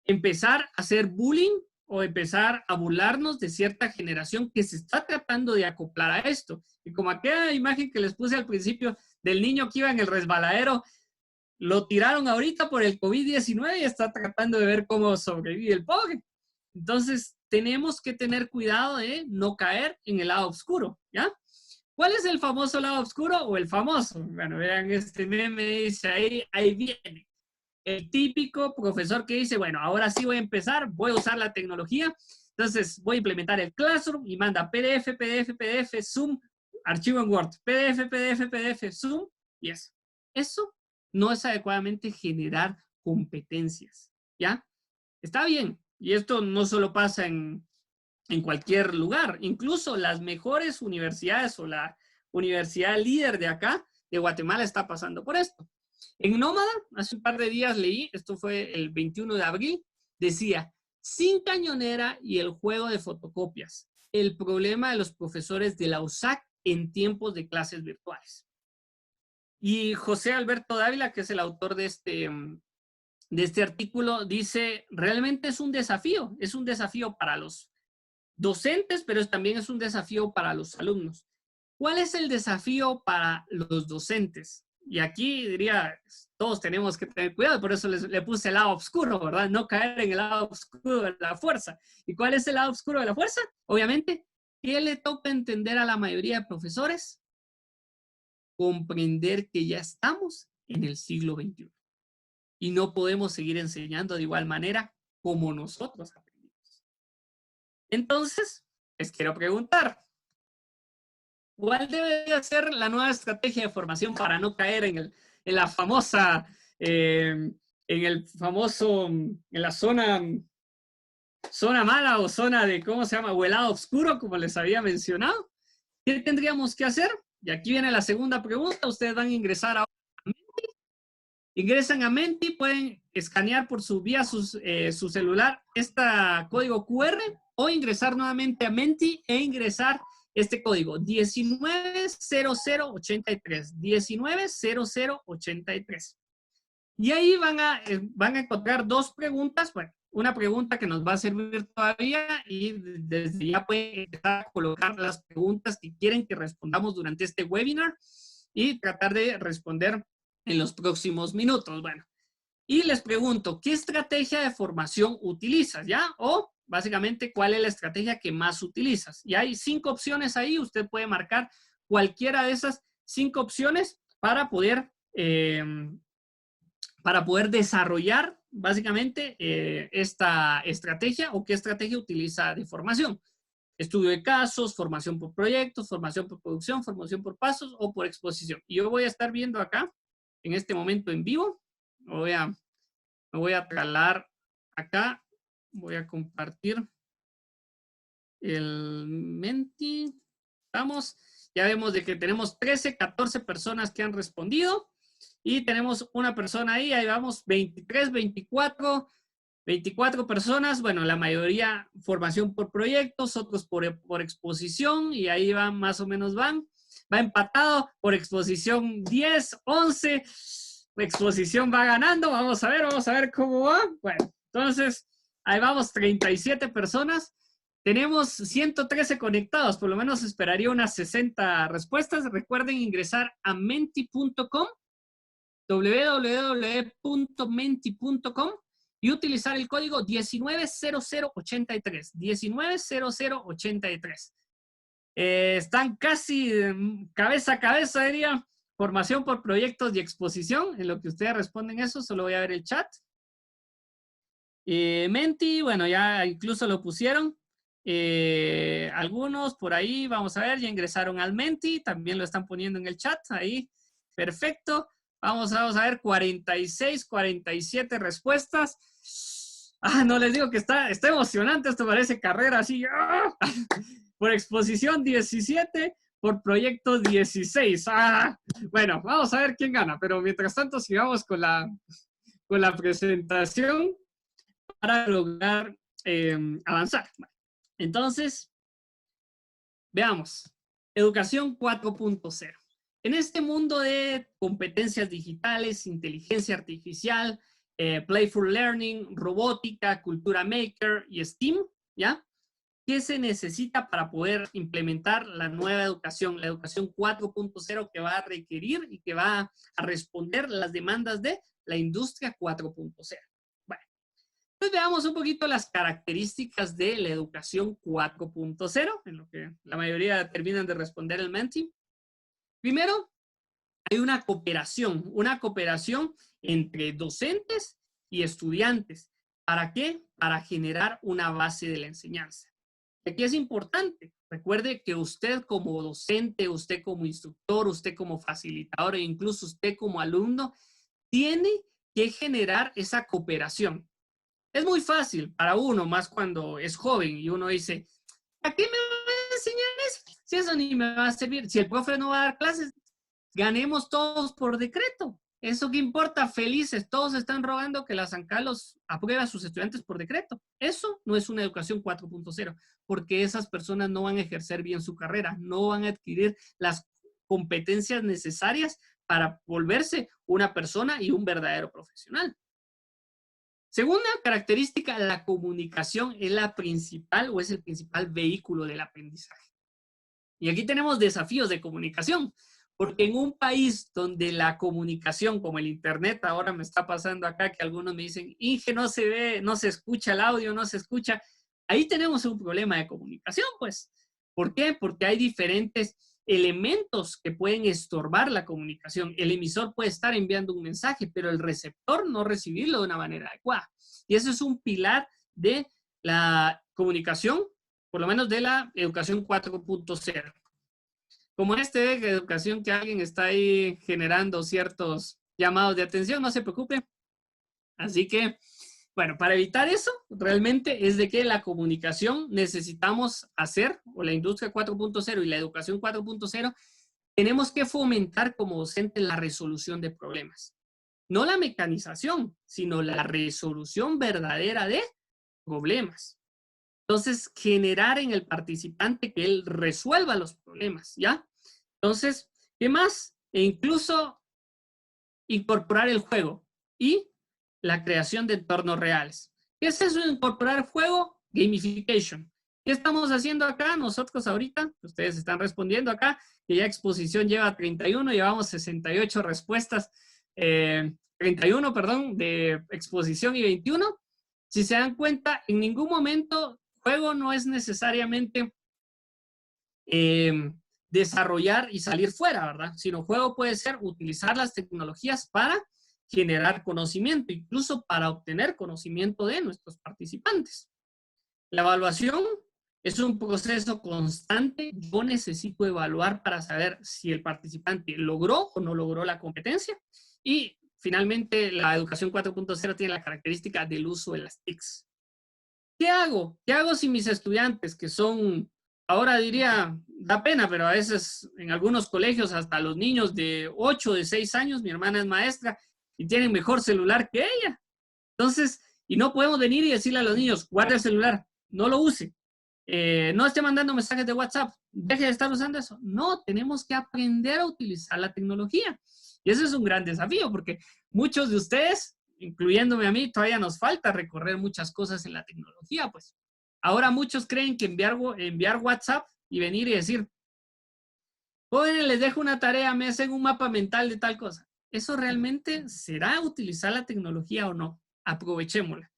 empezar a hacer bullying o empezar a burlarnos de cierta generación que se está tratando de acoplar a esto. Y como aquella imagen que les puse al principio del niño que iba en el resbaladero, lo tiraron ahorita por el COVID-19 y está tratando de ver cómo sobrevive el pobre. Entonces, tenemos que tener cuidado de no caer en el lado oscuro, ¿ya? ¿Cuál es el famoso lado oscuro o el famoso? Bueno, vean este meme, dice ahí viene. El típico profesor que dice, bueno, ahora sí voy a empezar, voy a usar la tecnología, entonces voy a implementar el Classroom y manda PDF, PDF, PDF, Zoom, archivo en Word, PDF, PDF, PDF, Zoom, y eso. Eso no es adecuadamente generar competencias, ¿ya? Está bien, y esto no solo pasa en cualquier lugar, incluso las mejores universidades o la universidad líder de acá, de Guatemala, está pasando por esto. En Nómada, hace un par de días leí, esto fue el 21 de abril, decía, sin cañonera y el juego de fotocopias, el problema de los profesores de la USAC en tiempos de clases virtuales. Y José Alberto Dávila, que es el autor de este artículo, dice, realmente es un desafío para los docentes, pero también es un desafío para los alumnos. ¿Cuál es el desafío para los docentes? Y aquí diría, todos tenemos que tener cuidado, por eso le puse el lado oscuro, ¿verdad? No caer en el lado oscuro de la fuerza. ¿Y cuál es el lado oscuro de la fuerza? Obviamente, ¿qué le toca entender a la mayoría de profesores? Comprender que ya estamos en el siglo XXI y no podemos seguir enseñando de igual manera como nosotros aprendimos. Entonces, les quiero preguntar, ¿cuál debe ser la nueva estrategia de formación para no caer en la famosa, en la zona mala o zona de, ¿cómo se llama? O el lado oscuro, como les había mencionado? ¿Qué tendríamos que hacer? Y aquí viene la segunda pregunta. Ustedes van a ingresar a Menti. Ingresan a Menti, pueden escanear por vía su celular este código QR o ingresar nuevamente a Menti e ingresar este código 190083, 190083. Y ahí van a encontrar dos preguntas, bueno, una pregunta que nos va a servir todavía y desde ya pueden empezar a colocar las preguntas que quieren que respondamos durante este webinar y tratar de responder en los próximos minutos. Bueno, y les pregunto, ¿qué estrategia de formación utilizas? ¿Ya? O básicamente, ¿cuál es la estrategia que más utilizas? Y hay 5 opciones ahí, usted puede marcar cualquiera de esas 5 opciones para poder desarrollar básicamente esta estrategia o qué estrategia utiliza de formación. Estudio de casos, formación por proyectos, formación por producción, formación por pasos o por exposición. Y yo voy a estar viendo acá, en este momento en vivo, me voy a trasladar acá, voy a compartir el Menti. Vamos, ya vemos de que tenemos 13, 14 personas que han respondido. Y tenemos una persona ahí vamos, 23, 24 personas. Bueno, la mayoría formación por proyectos, otros por exposición, y ahí van, más o menos va empatado por exposición 10, 11. Exposición va ganando. Vamos a ver cómo va. Bueno, entonces, ahí vamos, 37 personas. Tenemos 113 conectados, por lo menos esperaría unas 60 respuestas. Recuerden ingresar a menti.com, www.menti.com y utilizar el código 190083, 190083. Están casi cabeza a cabeza, diría. Formación por proyectos y exposición. En lo que ustedes responden eso, solo voy a ver el chat. Menti, bueno, ya incluso lo pusieron. Algunos por ahí, vamos a ver, ya ingresaron al Menti. También lo están poniendo en el chat. Ahí, perfecto. Vamos a ver 46, 47 respuestas. No les digo que está emocionante. Esto parece carrera así. Por exposición 17, por proyecto 16. Bueno, vamos a ver quién gana, pero mientras tanto sigamos con la presentación para lograr avanzar. Entonces, veamos. Educación 4.0. En este mundo de competencias digitales, inteligencia artificial, playful learning, robótica, cultura maker y STEAM, ¿ya? ¿Qué se necesita para poder implementar la nueva educación, la educación 4.0 que va a requerir y que va a responder las demandas de la industria 4.0? Bueno, entonces veamos un poquito las características de la educación 4.0, en lo que la mayoría terminan de responder el Menti. Primero, hay una cooperación entre docentes y estudiantes. ¿Para qué? Para generar una base de la enseñanza. Aquí es importante, recuerde que usted como docente, usted como instructor, usted como facilitador e incluso usted como alumno, tiene que generar esa cooperación. Es muy fácil para uno, más cuando es joven y uno dice, ¿a qué me va a enseñar eso? Si eso ni me va a servir, si el profe no va a dar clases, ganemos todos por decreto. ¿Eso qué importa? Felices, todos están rogando que la San Carlos apruebe a sus estudiantes por decreto. Eso no es una educación 4.0, porque esas personas no van a ejercer bien su carrera, no van a adquirir las competencias necesarias para volverse una persona y un verdadero profesional. Segunda característica, la comunicación es la principal o es el principal vehículo del aprendizaje. Y aquí tenemos desafíos de comunicación. Porque en un país donde la comunicación, como el internet, ahora me está pasando acá que algunos me dicen, Inge, no se ve, no se escucha el audio, no se escucha. Ahí tenemos un problema de comunicación, pues. ¿Por qué? Porque hay diferentes elementos que pueden estorbar la comunicación. El emisor puede estar enviando un mensaje, pero el receptor no recibirlo de una manera adecuada. Y eso es un pilar de la comunicación, por lo menos de la educación 4.0. Como de educación que alguien está ahí generando ciertos llamados de atención, no se preocupe. Así que, bueno, para evitar eso, realmente es de que la comunicación necesitamos hacer, o la industria 4.0 y la educación 4.0, tenemos que fomentar como docentes la resolución de problemas. No la mecanización, sino la resolución verdadera de problemas. Entonces, generar en el participante que él resuelva los problemas, ¿ya? Entonces, ¿qué más? E incluso incorporar el juego y la creación de entornos reales. ¿Qué es eso de incorporar el juego? Gamification. ¿Qué estamos haciendo acá nosotros ahorita? Ustedes están respondiendo acá, que ya exposición lleva 31, llevamos 68 respuestas, 31, perdón, de exposición y 21. Si se dan cuenta, en ningún momento juego no es necesariamente desarrollar y salir fuera, ¿verdad? Sino juego puede ser utilizar las tecnologías para generar conocimiento, incluso para obtener conocimiento de nuestros participantes. La evaluación es un proceso constante. Yo necesito evaluar para saber si el participante logró o no logró la competencia. Y finalmente, la educación 4.0 tiene la característica del uso de las TICs. ¿Qué hago? ¿Qué hago si mis estudiantes, que son, ahora diría, da pena, pero a veces en algunos colegios hasta los niños de 8, de 6 años, mi hermana es maestra, y tienen mejor celular que ella? Entonces, y no podemos venir y decirle a los niños, guarde el celular, no lo use, no esté mandando mensajes de WhatsApp, deje de estar usando eso. No, tenemos que aprender a utilizar la tecnología. Y ese es un gran desafío, porque muchos de ustedes, incluyéndome a mí, todavía nos falta recorrer muchas cosas en la tecnología, pues. Ahora muchos creen que enviar WhatsApp y venir y decir, jóvenes, les dejo una tarea, me hacen un mapa mental de tal cosa. ¿Eso realmente será utilizar la tecnología o no? Aprovechémosla.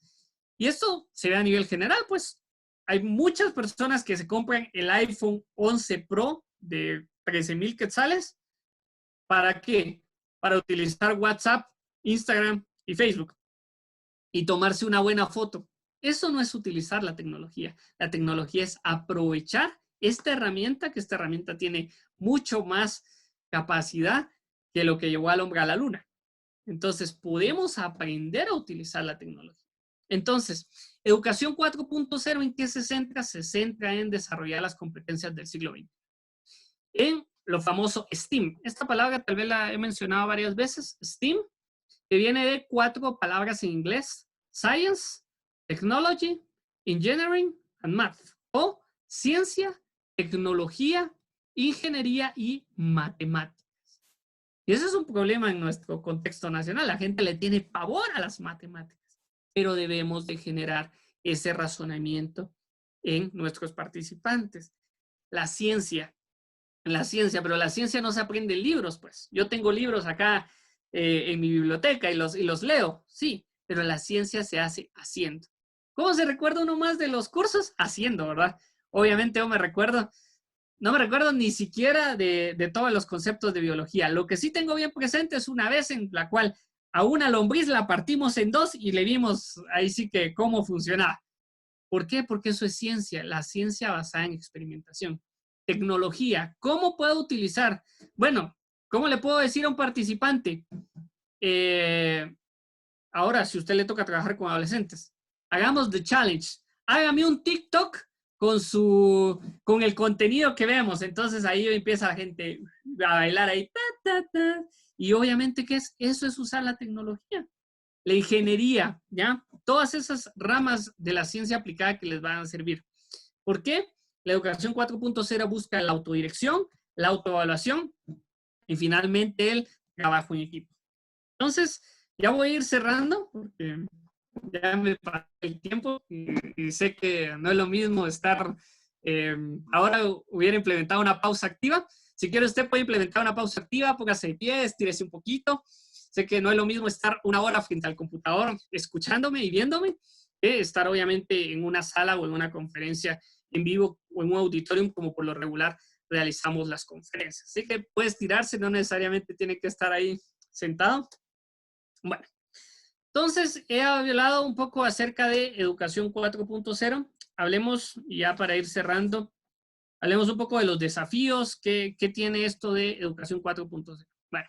Y esto se ve a nivel general, pues. hay muchas personas que se compran el iPhone 11 Pro de 13,000 quetzales. ¿Para qué? Para utilizar WhatsApp, Instagram y Facebook y tomarse una buena foto. Eso no es utilizar la tecnología. La tecnología es aprovechar esta herramienta, que esta herramienta tiene mucho más capacidad que lo que llevó al hombre a la luna. Entonces, podemos aprender a utilizar la tecnología. Entonces, Educación 4.0, ¿en qué se centra? Se centra en desarrollar las competencias del siglo XX. En lo famoso STEAM. Esta palabra tal vez la he mencionado varias veces. STEAM, que viene de 4 palabras en inglés. Science, Technology, Engineering and Math. O ciencia, tecnología, ingeniería y matemáticas. Y ese es un problema en nuestro contexto nacional. La gente le tiene pavor a las matemáticas, pero debemos de generar ese razonamiento en nuestros participantes. La ciencia, pero la ciencia no se aprende en libros, pues. Yo tengo libros acá en mi biblioteca y los leo, sí, pero la ciencia se hace haciendo. ¿Cómo se recuerda uno más de los cursos? Haciendo, ¿verdad? Obviamente yo no me recuerdo ni siquiera de todos los conceptos de biología. Lo que sí tengo bien presente es una vez en la cual a una lombriz la partimos en 2 y le vimos ahí sí que cómo funcionaba. ¿Por qué? Porque eso es ciencia, la ciencia basada en experimentación. Tecnología, ¿cómo puedo utilizar? Bueno, ¿cómo le puedo decir a un participante? Ahora, si a usted le toca trabajar con adolescentes, hagamos the challenge. Hágame un TikTok con el contenido que vemos. Entonces ahí empieza la gente a bailar ahí. Ta, ta, ta. Y obviamente, ¿qué es? Eso es usar la tecnología. La ingeniería, ¿ya? Todas esas ramas de la ciencia aplicada que les van a servir. ¿Por qué? La educación 4.0 busca la autodirección, la autoevaluación y finalmente el trabajo en equipo. Entonces, ya voy a ir cerrando porque ya me pasé el tiempo y sé que no es lo mismo estar, ahora hubiera implementado una pausa activa. Si quiere usted puede implementar una pausa activa, póngase de pie, estírese un poquito. Sé que no es lo mismo estar una hora frente al computador escuchándome y viéndome que estar obviamente en una sala o en una conferencia en vivo o en un auditorium como por lo regular realizamos las conferencias. Así que puede estirarse, no necesariamente tiene que estar ahí sentado. Bueno, entonces he hablado un poco acerca de Educación 4.0. Hablemos, ya para ir cerrando, hablemos un poco de los desafíos que tiene esto de Educación 4.0. Bueno,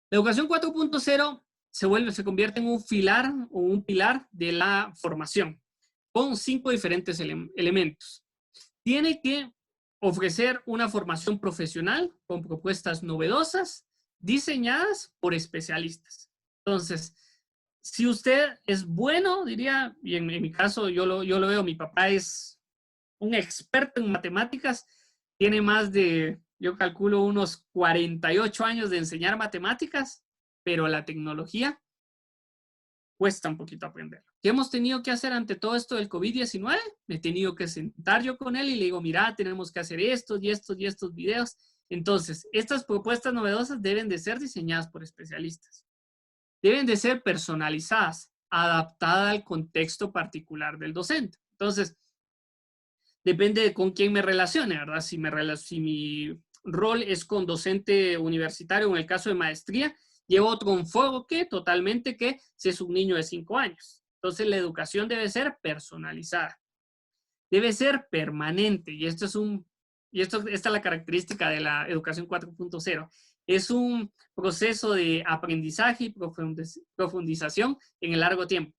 la Educación 4.0 se convierte en un pilar de la formación con 5 diferentes elementos. Tiene que ofrecer una formación profesional con propuestas novedosas diseñadas por especialistas. Entonces, si usted es bueno, diría, y en mi caso yo lo veo, mi papá es un experto en matemáticas, tiene más de, yo calculo, unos 48 años de enseñar matemáticas, pero la tecnología cuesta un poquito aprender. ¿Qué hemos tenido que hacer ante todo esto del COVID-19? Me he tenido que sentar yo con él y le digo, mira, tenemos que hacer estos y estos y estos videos. Entonces, estas propuestas novedosas deben de ser diseñadas por especialistas. Deben de ser personalizadas, adaptadas al contexto particular del docente. Entonces, depende de con quién me relacione, ¿verdad? Si mi rol es con docente universitario, en el caso de maestría, llevo otro enfoque totalmente que si es un niño de 5 años. Entonces, la educación debe ser personalizada. Debe ser permanente. Y esta es la característica de la educación 4.0. Es un proceso de aprendizaje y profundización en el largo tiempo.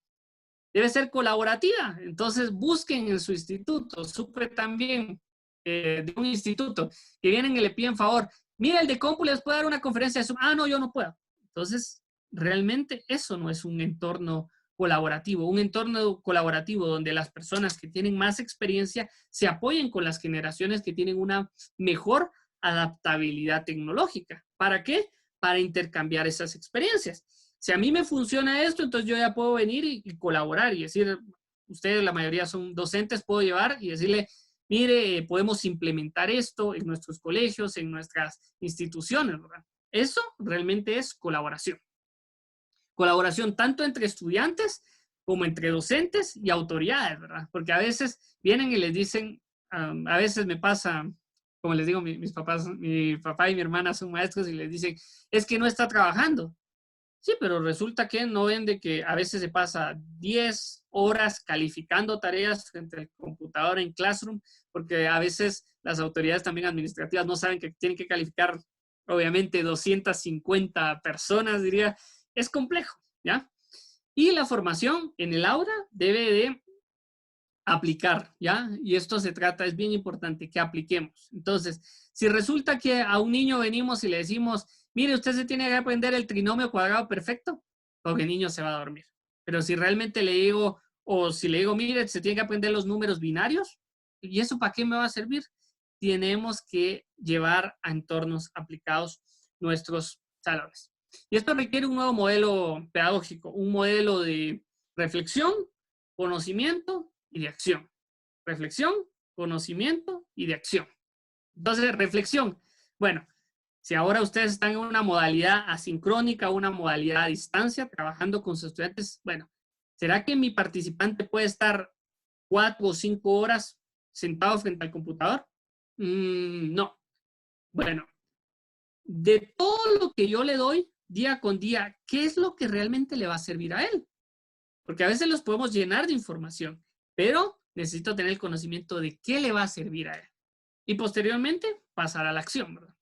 Debe ser colaborativa. Entonces, busquen en su instituto. Supe también de un instituto que vienen y le piden favor. Mira, el de compu les puede dar una conferencia de Zoom. Ah, no, yo no puedo. Entonces, realmente eso no es un entorno colaborativo. Un entorno colaborativo donde las personas que tienen más experiencia se apoyen con las generaciones que tienen una mejor adaptabilidad tecnológica. ¿Para qué? Para intercambiar esas experiencias. Si a mí me funciona esto, entonces yo ya puedo venir y colaborar y decir, ustedes la mayoría son docentes, puedo llevar y decirle, mire, podemos implementar esto en nuestros colegios, en nuestras instituciones, ¿verdad? Eso realmente es colaboración. Colaboración tanto entre estudiantes como entre docentes y autoridades, ¿verdad? Porque a veces vienen y les dicen, a veces me pasa, como les digo, mis papás, mi papá y mi hermana son maestros y les dicen, es que no está trabajando. Sí, pero resulta que no ven de que a veces se pasa 10 horas calificando tareas frente al computador en Classroom, porque a veces las autoridades también administrativas no saben que tienen que calificar, obviamente, 250 personas, diría. Es complejo, ¿ya? Y la formación en el aula debe de aplicar, ¿ya? Y esto se trata, es bien importante que apliquemos. Entonces, si resulta que a un niño venimos y le decimos, mire, usted se tiene que aprender el trinomio cuadrado perfecto, porque el niño se va a dormir. Pero si realmente le digo, o si le digo, mire, se tiene que aprender los números binarios, ¿y eso para qué me va a servir? Tenemos que llevar a entornos aplicados nuestros salones. Y esto requiere un nuevo modelo pedagógico, un modelo de reflexión, conocimiento y de acción. Reflexión, conocimiento y de acción. Entonces, reflexión. Bueno, si ahora ustedes están en una modalidad asincrónica, una modalidad a distancia, trabajando con sus estudiantes, bueno, ¿será que mi participante puede estar 4 o 5 horas sentado frente al computador? No. Bueno, de todo lo que yo le doy día con día, ¿qué es lo que realmente le va a servir a él? Porque a veces los podemos llenar de información, pero necesito tener el conocimiento de qué le va a servir a él. Y posteriormente pasar a la acción, ¿verdad?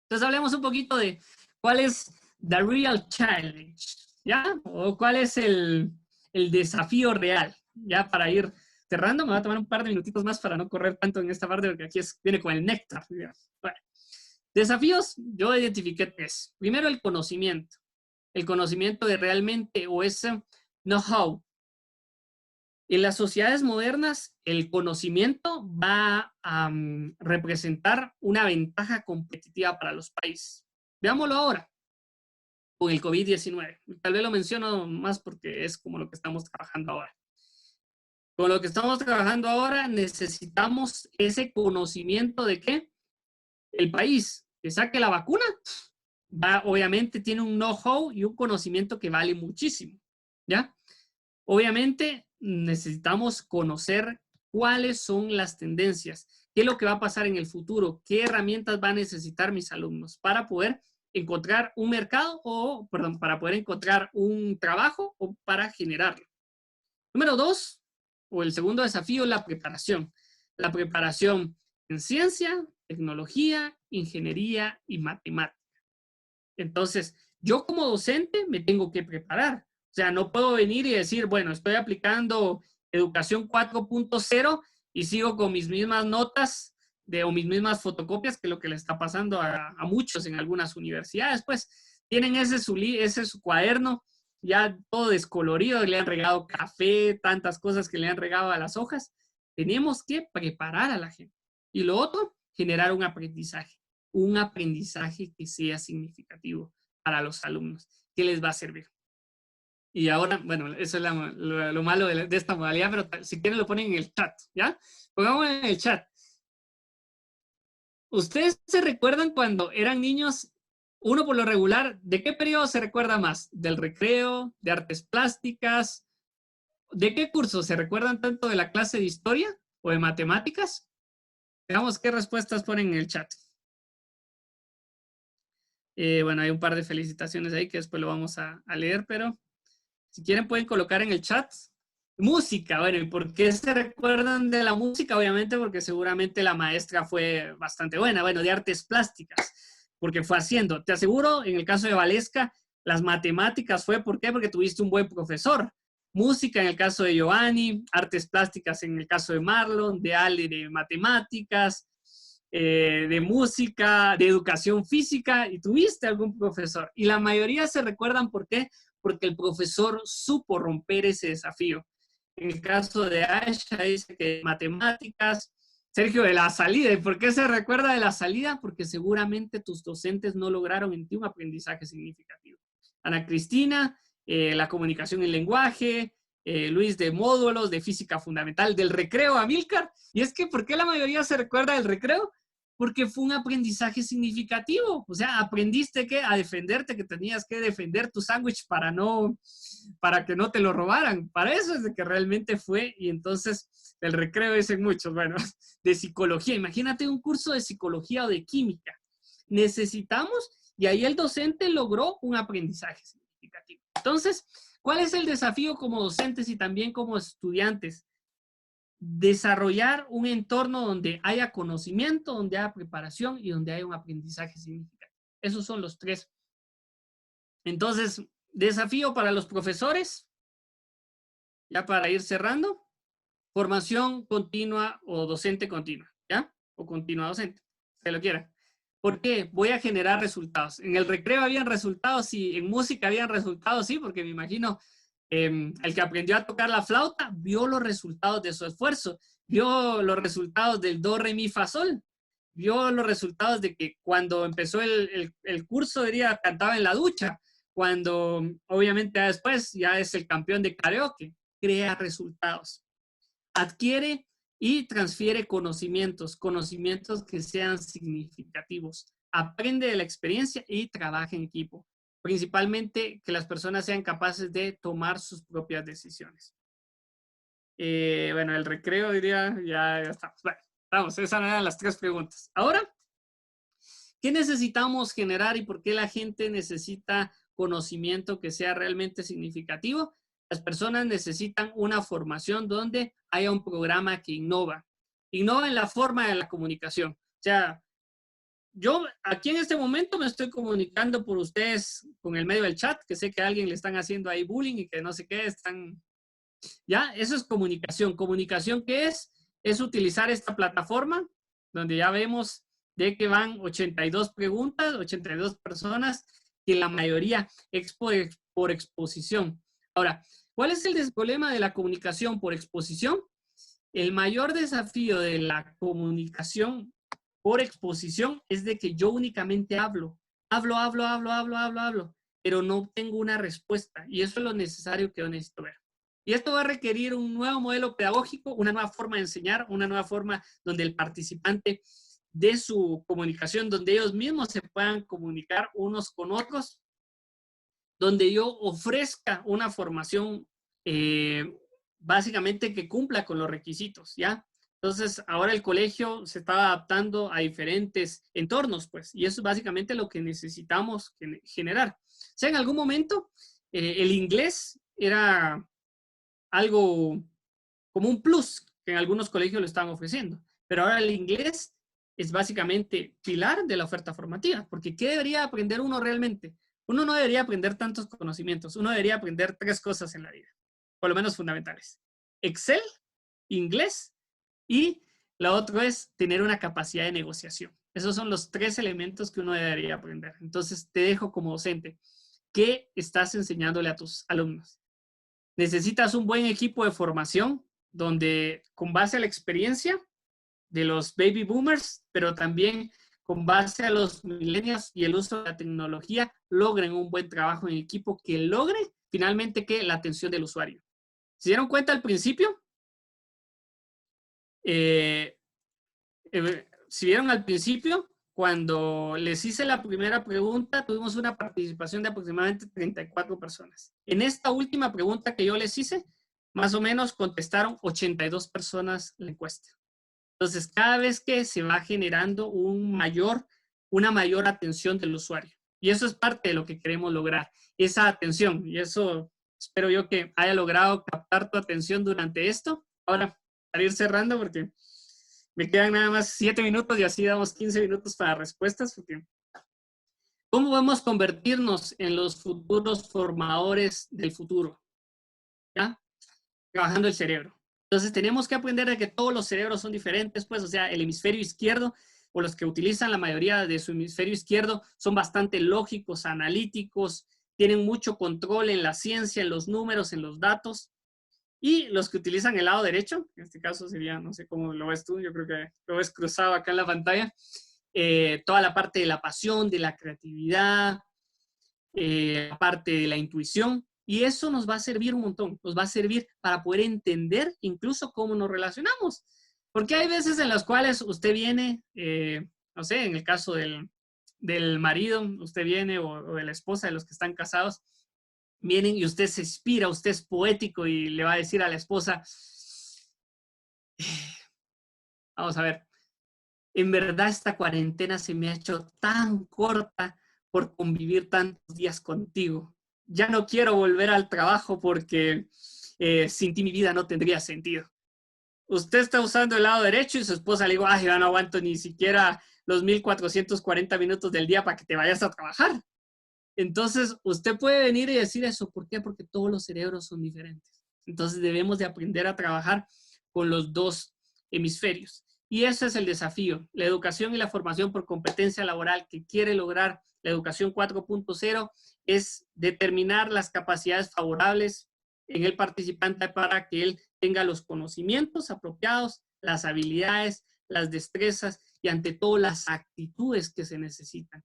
Entonces hablemos un poquito de cuál es the real challenge, ¿ya? O cuál es el desafío real, ¿ya? Para ir cerrando, me voy a tomar un par de minutitos más para no correr tanto en esta parte, porque aquí viene con el néctar. Bueno, desafíos, yo identifiqué 3. Primero, el conocimiento. El conocimiento de realmente, o ese know-how. En las sociedades modernas, el conocimiento va a representar una ventaja competitiva para los países. Veámoslo ahora, con el COVID-19. Tal vez lo menciono más porque es como lo que estamos trabajando ahora. Con lo que estamos trabajando ahora, necesitamos ese conocimiento de que el país que saque la vacuna, obviamente tiene un know-how y un conocimiento que vale muchísimo, ¿ya? Obviamente necesitamos conocer cuáles son las tendencias, qué es lo que va a pasar en el futuro, qué herramientas van a necesitar mis alumnos para poder encontrar un mercado o, perdón, para poder encontrar un trabajo o para generarlo. Número 2, o el segundo desafío, la preparación. La preparación en ciencia, tecnología, ingeniería y matemática. Entonces, yo como docente me tengo que preparar. O sea, no puedo venir y decir, bueno, estoy aplicando educación 4.0 y sigo con mis mismas notas o mis mismas fotocopias, que es lo que le está pasando a muchos en algunas universidades. Pues tienen ese su cuaderno ya todo descolorido, le han regado café, tantas cosas que le han regado a las hojas. Tenemos que preparar a la gente. Y lo otro, generar un aprendizaje que sea significativo para los alumnos, que les va a servir. Y ahora, bueno, eso es lo malo de esta modalidad, pero si quieren lo ponen en el chat, ¿ya? Pongamos en el chat. ¿Ustedes se recuerdan cuando eran niños, uno por lo regular, de qué periodo se recuerda más? ¿Del recreo, de artes plásticas? ¿De qué curso se recuerdan tanto de la clase de historia o de matemáticas? Veamos qué respuestas ponen en el chat. Bueno, hay un par de felicitaciones ahí que después lo vamos a leer, pero si quieren pueden colocar en el chat. Música, bueno, ¿y por qué se recuerdan de la música? Obviamente porque seguramente la maestra fue bastante buena. Bueno, de artes plásticas, porque fue haciendo. Te aseguro, en el caso de Valesca, las matemáticas fue, ¿por qué? Porque tuviste un buen profesor. Música en el caso de Giovanni, artes plásticas en el caso de Marlon, de Ale de matemáticas, de música, de educación física, y tuviste algún profesor. Y la mayoría se recuerdan, ¿por qué? Porque el profesor supo romper ese desafío. En el caso de Aisha dice que matemáticas. Sergio, de la salida. ¿Y por qué se recuerda de la salida? Porque seguramente tus docentes no lograron en ti un aprendizaje significativo. Ana Cristina, la comunicación en lenguaje, Luis de módulos, de física fundamental, del recreo, Amílcar. Y es que, ¿por qué la mayoría se recuerda del recreo? Porque fue un aprendizaje significativo. O sea, aprendiste que a defenderte, que tenías que defender tu sándwich para que no te lo robaran. Para eso es de que realmente fue. Y entonces el recreo dicen muchos, bueno, de psicología. Imagínate un curso de psicología o de química. Necesitamos, y ahí el docente logró un aprendizaje significativo. Entonces, ¿cuál es el desafío como docentes y también como estudiantes? Desarrollar un entorno donde haya conocimiento, donde haya preparación y donde haya un aprendizaje significativo. Esos son los tres. Entonces, desafío para los profesores, ya para ir cerrando, formación continua o docente continua, ¿ya? O continua docente, se lo quiera. ¿Por qué? Voy a generar resultados. En el recreo habían resultados, sí. En música habían resultados, sí, porque me imagino el que aprendió a tocar la flauta vio los resultados de su esfuerzo, vio los resultados del do, re, mi, fa, sol, vio los resultados de que cuando empezó el curso, diría, cantaba en la ducha, cuando obviamente después ya es el campeón de karaoke, crea resultados, adquiere y transfiere conocimientos, conocimientos que sean significativos, aprende de la experiencia y trabaja en equipo. Principalmente que las personas sean capaces de tomar sus propias decisiones. Bueno, el recreo diría, ya estamos. Bueno, vamos, esas eran las tres preguntas. Ahora, ¿qué necesitamos generar y por qué la gente necesita conocimiento que sea realmente significativo? Las personas necesitan una formación donde haya un programa que innova. Innova en la forma de la comunicación. O sea, yo aquí en este momento me estoy comunicando por ustedes con el medio del chat, que sé que a alguien le están haciendo ahí bullying y que no sé qué, están... Ya, eso es comunicación. ¿Comunicación qué es? Es utilizar esta plataforma donde ya vemos de que van 82 preguntas, 82 personas, y la mayoría es por exposición. Ahora, ¿cuál es el problema de la comunicación por exposición? El mayor desafío de la comunicación por exposición es de que yo únicamente hablo, pero no tengo una respuesta. Y eso es lo necesario que yo necesito ver. Y esto va a requerir un nuevo modelo pedagógico, una nueva forma de enseñar, una nueva forma donde el participante de su comunicación, donde ellos mismos se puedan comunicar unos con otros, donde yo ofrezca una formación básicamente que cumpla con los requisitos, ¿ya? Entonces, ahora el colegio se está adaptando a diferentes entornos, pues, y eso es básicamente lo que necesitamos generar. O sea, en algún momento el inglés era algo como un plus que en algunos colegios lo están ofreciendo, pero ahora el inglés es básicamente pilar de la oferta formativa, porque ¿qué debería aprender uno realmente? Uno no debería aprender tantos conocimientos, uno debería aprender tres cosas en la vida, por lo menos fundamentales. Excel, inglés y la otra es tener una capacidad de negociación. Esos son los tres elementos que uno debería aprender. Entonces, te dejo como docente. ¿Qué estás enseñándole a tus alumnos? Necesitas un buen equipo de formación donde, con base a la experiencia de los baby boomers, pero también con base a los millennials y el uso de la tecnología, logren un buen trabajo en equipo que logre finalmente que la atención del usuario. ¿Se dieron cuenta al principio? Si vieron al principio, cuando les hice la primera pregunta, tuvimos una participación de aproximadamente 34 personas. En esta última pregunta que yo les hice, más o menos contestaron 82 personas la encuesta. Entonces, cada vez que se va generando una mayor atención del usuario. Y eso es parte de lo que queremos lograr, esa atención. Y eso espero yo que haya logrado captar tu atención durante esto. Ahora, para ir cerrando, porque me quedan nada más 7 minutos y así damos 15 minutos para respuestas. Porque ¿cómo vamos a convertirnos en los futuros formadores del futuro? ¿Ya? Trabajando el cerebro. Entonces tenemos que aprender de que todos los cerebros son diferentes, pues, o sea, el hemisferio izquierdo o los que utilizan la mayoría de su hemisferio izquierdo son bastante lógicos, analíticos, tienen mucho control en la ciencia, en los números, en los datos. Y los que utilizan el lado derecho, en este caso sería, no sé cómo lo ves tú, yo creo que lo ves cruzado acá en la pantalla, toda la parte de la pasión, de la creatividad, la parte de la intuición. Y eso nos va a servir un montón, nos va a servir para poder entender incluso cómo nos relacionamos. Porque hay veces en las cuales usted viene no sé, en el caso del marido, usted viene, o de la esposa, de los que están casados, vienen y usted se inspira, usted es poético y le va a decir a la esposa, vamos a ver, en verdad esta cuarentena se me ha hecho tan corta por convivir tantos días contigo. Ya no quiero volver al trabajo porque sin ti mi vida no tendría sentido. Usted está usando el lado derecho y su esposa le digo, ay, ya no aguanto ni siquiera los 1440 minutos del día para que te vayas a trabajar. Entonces, usted puede venir y decir eso. ¿Por qué? Porque todos los cerebros son diferentes. Entonces, debemos de aprender a trabajar con los dos hemisferios. Y ese es el desafío. La educación y la formación por competencia laboral que quiere lograr la educación 4.0 es determinar las capacidades favorables en el participante para que él tenga los conocimientos apropiados, las habilidades, las destrezas y ante todo las actitudes que se necesitan.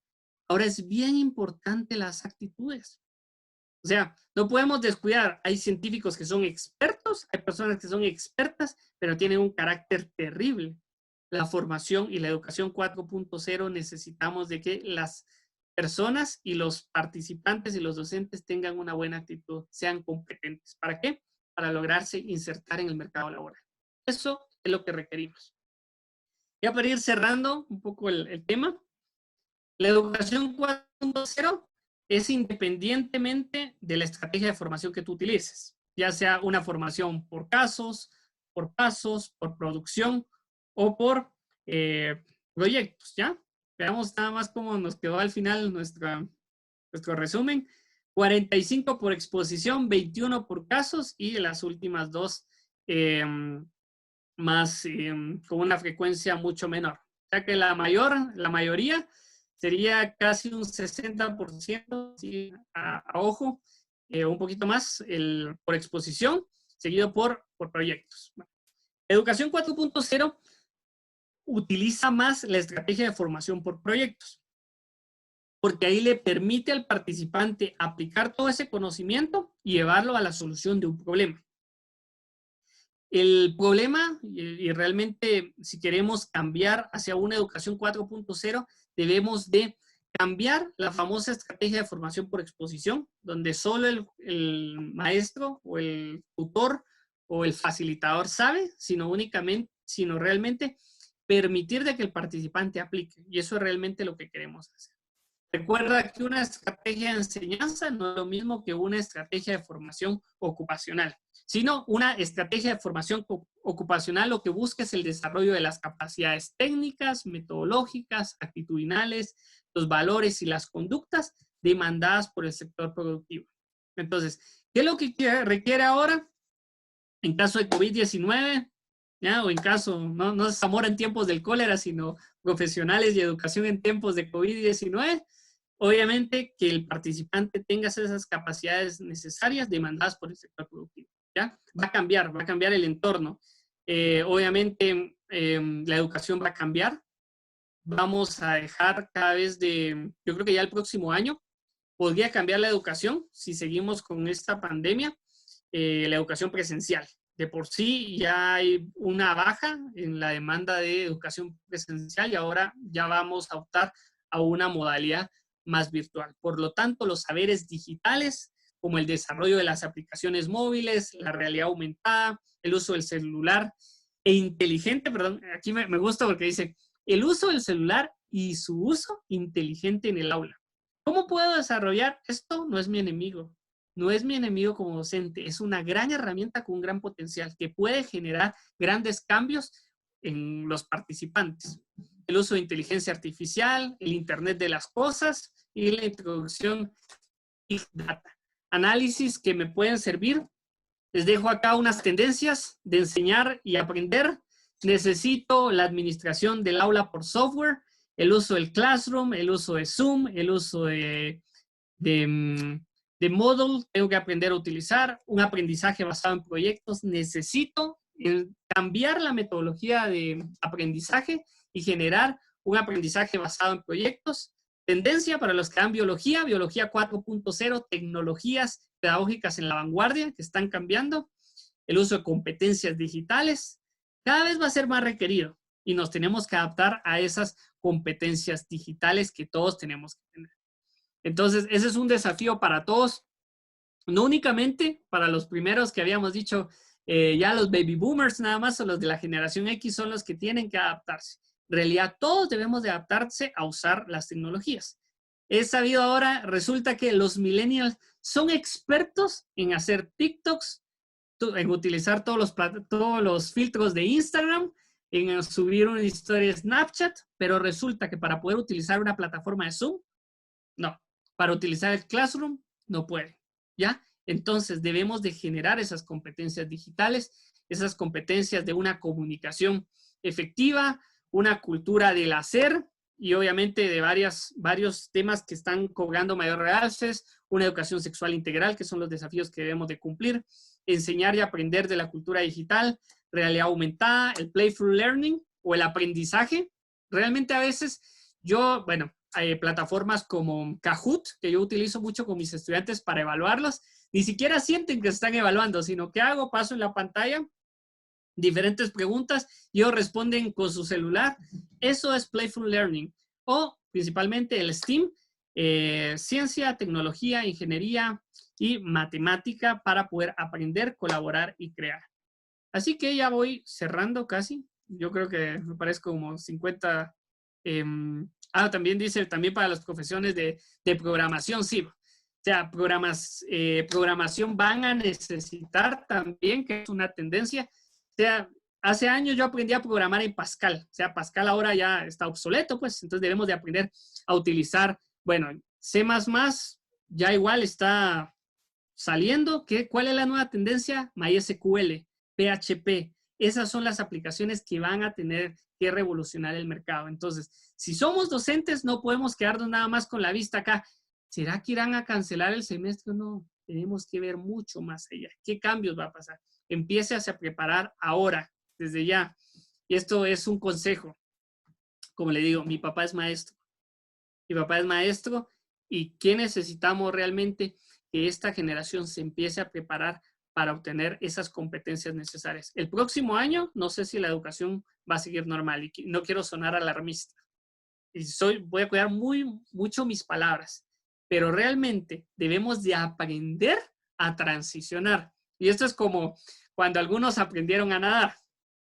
Ahora es bien importante las actitudes. O sea, no podemos descuidar. Hay científicos que son expertos, hay personas que son expertas, pero tienen un carácter terrible. La formación y la educación 4.0 necesitamos de que las personas y los participantes y los docentes tengan una buena actitud, sean competentes. ¿Para qué? Para lograrse insertar en el mercado laboral. Eso es lo que requerimos. Ya para ir cerrando un poco el tema, la educación 4.0 es independientemente de la estrategia de formación que tú utilices, ya sea una formación por casos, por pasos, por producción o por proyectos, ¿ya? Veamos nada más cómo nos quedó al final nuestro resumen. 45 por exposición, 21 por casos y las últimas dos más con una frecuencia mucho menor. O sea que la mayoría sería casi un 60%, ¿sí? a ojo, un poquito más por exposición, seguido por proyectos. Bueno, Educación 4.0 utiliza más la estrategia de formación por proyectos, porque ahí le permite al participante aplicar todo ese conocimiento y llevarlo a la solución de un problema. El problema, y realmente si queremos cambiar hacia una educación 4.0, debemos de cambiar la famosa estrategia de formación por exposición, donde solo el maestro o el tutor o el facilitador sabe, sino realmente permitir de que el participante aplique. Y eso es realmente lo que queremos hacer. Recuerda que una estrategia de enseñanza no es lo mismo que una estrategia de formación ocupacional, sino una estrategia de formación ocupacional lo que busca es el desarrollo de las capacidades técnicas, metodológicas, actitudinales, los valores y las conductas demandadas por el sector productivo. Entonces, ¿qué es lo que requiere ahora? En caso de COVID-19, ¿ya? O en caso, no es amor en tiempos del cólera, sino profesionales y educación en tiempos de COVID-19, obviamente que el participante tenga esas capacidades necesarias demandadas por el sector productivo. ¿Ya? Va a cambiar el entorno. Obviamente la educación va a cambiar. Vamos a dejar cada vez yo creo que ya el próximo año podría cambiar la educación si seguimos con esta pandemia, la educación presencial. De por sí ya hay una baja en la demanda de educación presencial y ahora ya vamos a optar a una modalidad más virtual. Por lo tanto, los saberes digitales, como el desarrollo de las aplicaciones móviles, la realidad aumentada, el uso del celular e inteligente, perdón, aquí me gusta porque dice, el uso del celular y su uso inteligente en el aula. ¿Cómo puedo desarrollar esto? No es mi enemigo. No es mi enemigo como docente. Es una gran herramienta con un gran potencial que puede generar grandes cambios en los participantes. El uso de inteligencia artificial, el Internet de las cosas y la introducción de data. Análisis que me pueden servir. Les dejo acá unas tendencias de enseñar y aprender. Necesito la administración del aula por software, el uso del Classroom, el uso de Zoom, el uso de Moodle, tengo que aprender a utilizar, un aprendizaje basado en proyectos. Necesito cambiar la metodología de aprendizaje y generar un aprendizaje basado en proyectos. Tendencia para los que dan biología 4.0, tecnologías pedagógicas en la vanguardia que están cambiando, el uso de competencias digitales, cada vez va a ser más requerido. y nos tenemos que adaptar a esas competencias digitales que todos tenemos que tener. Entonces, ese es un desafío para todos, no únicamente para los primeros que habíamos dicho, ya los baby boomers nada más, o los de la generación X son los que tienen que adaptarse. En realidad, todos debemos de adaptarse a usar las tecnologías. He sabido ahora, resulta que los millennials son expertos en hacer TikToks, en utilizar todos los filtros de Instagram, en subir una historia de Snapchat, pero resulta que para poder utilizar una plataforma de Zoom, no. Para utilizar el Classroom, no puede. ¿Ya? Entonces, debemos de generar esas competencias digitales, esas competencias de una comunicación efectiva, una cultura del hacer y obviamente de varios temas que están cobrando mayor realce, una educación sexual integral, que son los desafíos que debemos de cumplir, enseñar y aprender de la cultura digital, realidad aumentada, el playful learning o el aprendizaje. Realmente a veces bueno, hay plataformas como Kahoot, que yo utilizo mucho con mis estudiantes para evaluarlos, ni siquiera sienten que están evaluando, sino que hago, paso en la pantalla, diferentes preguntas, y ellos responden con su celular. Eso es Playful Learning. O principalmente el STEAM, ciencia, tecnología, ingeniería y matemática para poder aprender, colaborar y crear. Así que ya voy cerrando casi. Yo creo que me parece como 50. También dice, también para las profesiones de programación, sí. O sea, programación van a necesitar también, que es una tendencia. O sea, hace años yo aprendí a programar en Pascal. O sea, Pascal ahora ya está obsoleto, pues. Entonces debemos de aprender a utilizar, bueno, C++ ya igual está saliendo. ¿Cuál es la nueva tendencia? MySQL, PHP. Esas son las aplicaciones que van a tener que revolucionar el mercado. Entonces, si somos docentes, no podemos quedarnos nada más con la vista acá. ¿Será que irán a cancelar el semestre o no? Tenemos que ver mucho más allá. ¿Qué cambios va a pasar? Empiece a preparar ahora, desde ya. Y esto es un consejo. Como le digo, mi papá es maestro. Mi papá es maestro. ¿Y qué necesitamos realmente? Que esta generación se empiece a preparar para obtener esas competencias necesarias. El próximo año, no sé si la educación va a seguir normal y no quiero sonar alarmista. Y voy a cuidar mucho mis palabras, pero realmente debemos de aprender a transicionar. Y esto es como cuando algunos aprendieron a nadar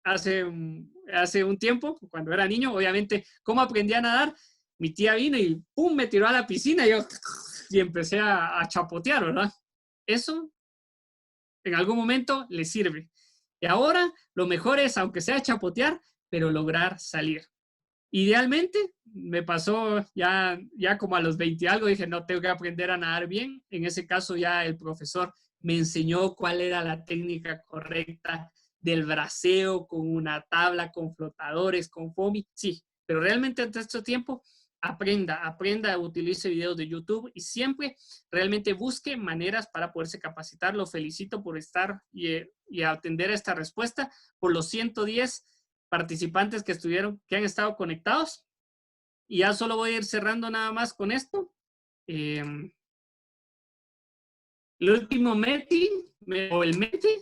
hace un tiempo, cuando era niño, obviamente, ¿cómo aprendí a nadar? Mi tía vino y ¡pum! Me tiró a la piscina y empecé a chapotear, ¿verdad? Eso en algún momento le sirve. Y ahora lo mejor es, aunque sea chapotear, pero lograr salir. Idealmente, me pasó ya como a los 20 y algo, dije, no, tengo que aprender a nadar bien. En ese caso ya el profesor me enseñó cuál era la técnica correcta del braceo con una tabla, con flotadores, con foamy. Sí, pero realmente ante este tiempo, aprenda, utilice videos de YouTube y siempre realmente busque maneras para poderse capacitar. Lo felicito por estar y atender a esta respuesta, por los 110 participantes que han estado conectados. Y ya solo voy a ir cerrando nada más con esto. El último METI, o el METI,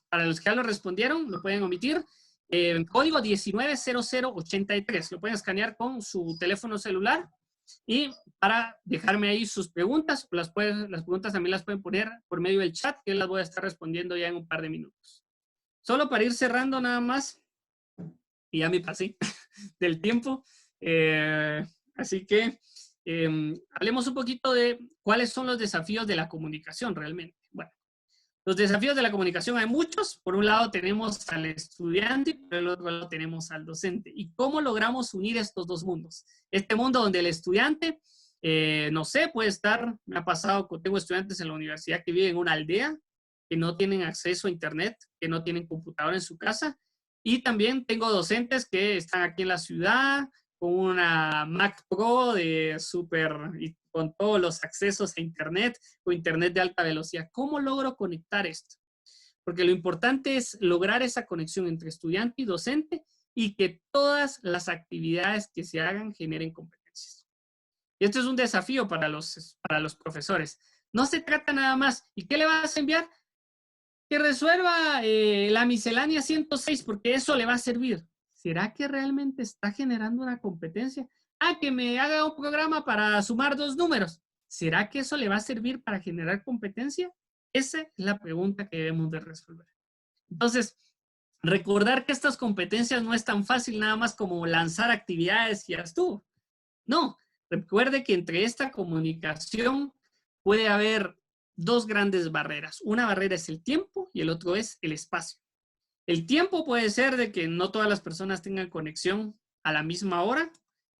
para los que ya lo respondieron, lo pueden omitir. Código 190083. Lo pueden escanear con su teléfono celular. Y para dejarme ahí sus preguntas, las preguntas también las pueden poner por medio del chat, que las voy a estar respondiendo ya en un par de minutos. Solo para ir cerrando nada más, y ya me pasé del tiempo. Así que hablemos un poquito de cuáles son los desafíos de la comunicación realmente. Bueno, los desafíos de la comunicación hay muchos. Por un lado tenemos al estudiante y por el otro lado tenemos al docente. ¿Y cómo logramos unir estos dos mundos? Este mundo donde el estudiante, no sé, puede estar, me ha pasado, tengo estudiantes en la universidad que viven en una aldea, que no tienen acceso a internet, que no tienen computadora en su casa. Y también tengo docentes que están aquí en la ciudad con una Mac Pro de y con todos los accesos a internet, o internet de alta velocidad. ¿Cómo logro conectar esto? Porque lo importante es lograr esa conexión entre estudiante y docente y que todas las actividades que se hagan generen competencias. Y esto es un desafío para los profesores. No se trata nada más. ¿Y qué le vas a enviar? Que resuelva la miscelánea 106, porque eso le va a servir. ¿será que realmente está generando una competencia? Ah, que me haga un programa para sumar 2 números. ¿Será que eso le va a servir para generar competencia? Esa es la pregunta que debemos de resolver. Entonces, recordar que estas competencias no es tan fácil nada más como lanzar actividades y ya estuvo. No, recuerde que entre esta comunicación puede haber dos grandes barreras. Una barrera es el tiempo y el otro es el espacio. El tiempo puede ser de que no todas las personas tengan conexión a la misma hora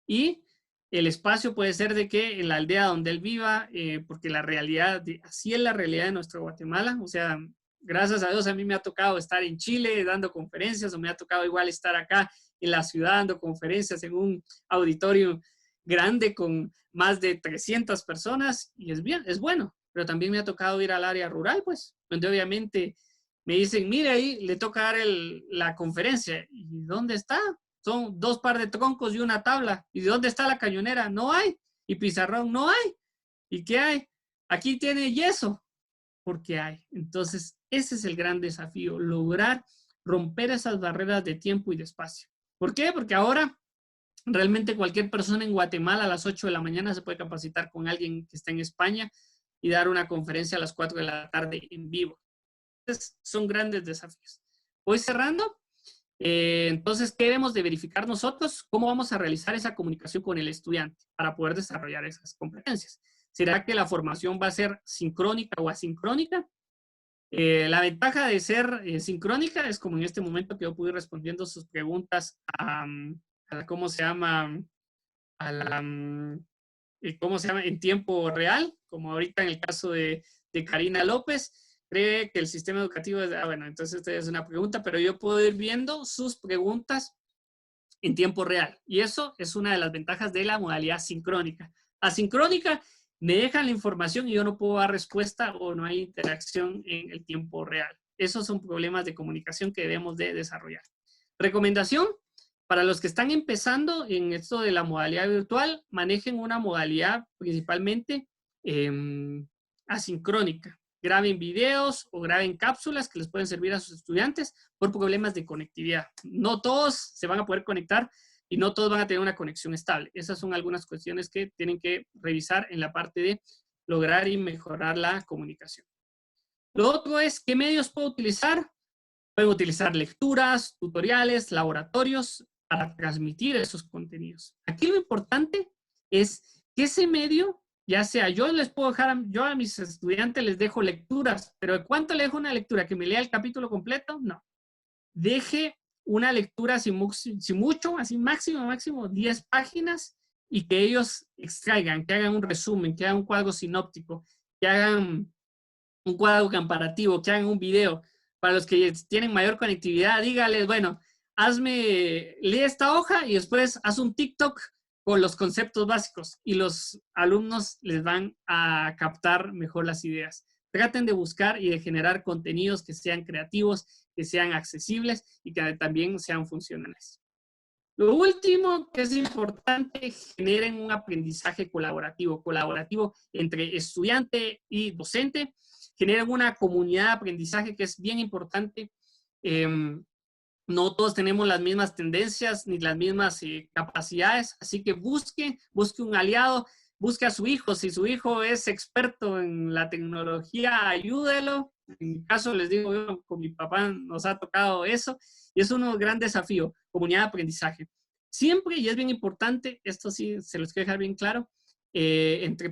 y el espacio puede ser de que en la aldea donde él viva, porque la realidad, así es la realidad de nuestro Guatemala, o sea, gracias a Dios a mí me ha tocado estar en Chile dando conferencias o me ha tocado igual estar acá en la ciudad dando conferencias en un auditorio grande con más de 300 personas y es bien, es bueno, pero también me ha tocado ir al área rural, pues, donde obviamente me dicen, mire ahí, le toca dar la conferencia. ¿Y dónde está? Son 2 par de troncos y una tabla. ¿Y dónde está la cañonera? No hay. Y pizarrón, no hay. ¿Y qué hay? Aquí tiene yeso, porque hay. Entonces, ese es el gran desafío, lograr romper esas barreras de tiempo y de espacio. ¿Por qué? Porque ahora realmente cualquier persona en Guatemala a las 8 de la mañana se puede capacitar con alguien que está en España y dar una conferencia a las 4 de la tarde en vivo. Son grandes desafíos. Voy cerrando. Entonces, ¿qué debemos de verificar nosotros? ¿Cómo vamos a realizar esa comunicación con el estudiante para poder desarrollar esas competencias? ¿Será que la formación va a ser sincrónica o asincrónica? La ventaja de ser sincrónica es como en este momento que yo pude ir respondiendo sus preguntas ¿cómo se llama? A la, ¿cómo se llama? En tiempo real, como ahorita en el caso de Karina López. Cree que el sistema educativo es, bueno, entonces esta es una pregunta, pero yo puedo ir viendo sus preguntas en tiempo real. Y eso es una de las ventajas de la modalidad sincrónica. Asincrónica, me dejan la información y yo no puedo dar respuesta o no hay interacción en el tiempo real. Esos son problemas de comunicación que debemos de desarrollar. Recomendación, para los que están empezando en esto de la modalidad virtual, manejen una modalidad principalmente asincrónica. Graben videos o graben cápsulas que les pueden servir a sus estudiantes por problemas de conectividad. No todos se van a poder conectar y no todos van a tener una conexión estable. Esas son algunas cuestiones que tienen que revisar en la parte de lograr y mejorar la comunicación. Lo otro es, ¿qué medios puedo utilizar? Pueden utilizar lecturas, tutoriales, laboratorios para transmitir esos contenidos. Aquí lo importante es que ese medio, ya sea yo les puedo dejar, yo a mis estudiantes les dejo lecturas, pero ¿de cuánto le dejo una lectura? ¿Que me lea el capítulo completo? No. Deje una lectura sin mucho, así máximo 10 páginas y que ellos extraigan, que hagan un resumen, que hagan un cuadro sinóptico, que hagan un cuadro comparativo, que hagan un video. Para los que tienen mayor conectividad, dígales, bueno, lee esta hoja y después haz un TikTok con los conceptos básicos y los alumnos les van a captar mejor las ideas. Traten de buscar y de generar contenidos que sean creativos, que sean accesibles y que también sean funcionales. Lo último que es importante, generen un aprendizaje colaborativo entre estudiante y docente, generen una comunidad de aprendizaje que es bien importante. No todos tenemos las mismas tendencias ni las mismas capacidades, así que busque un aliado, busque a su hijo. Si su hijo es experto en la tecnología, ayúdelo. En mi caso, les digo, yo con mi papá nos ha tocado eso y es un gran desafío, comunidad de aprendizaje. Siempre, y es bien importante, esto sí se los quiero dejar bien claro,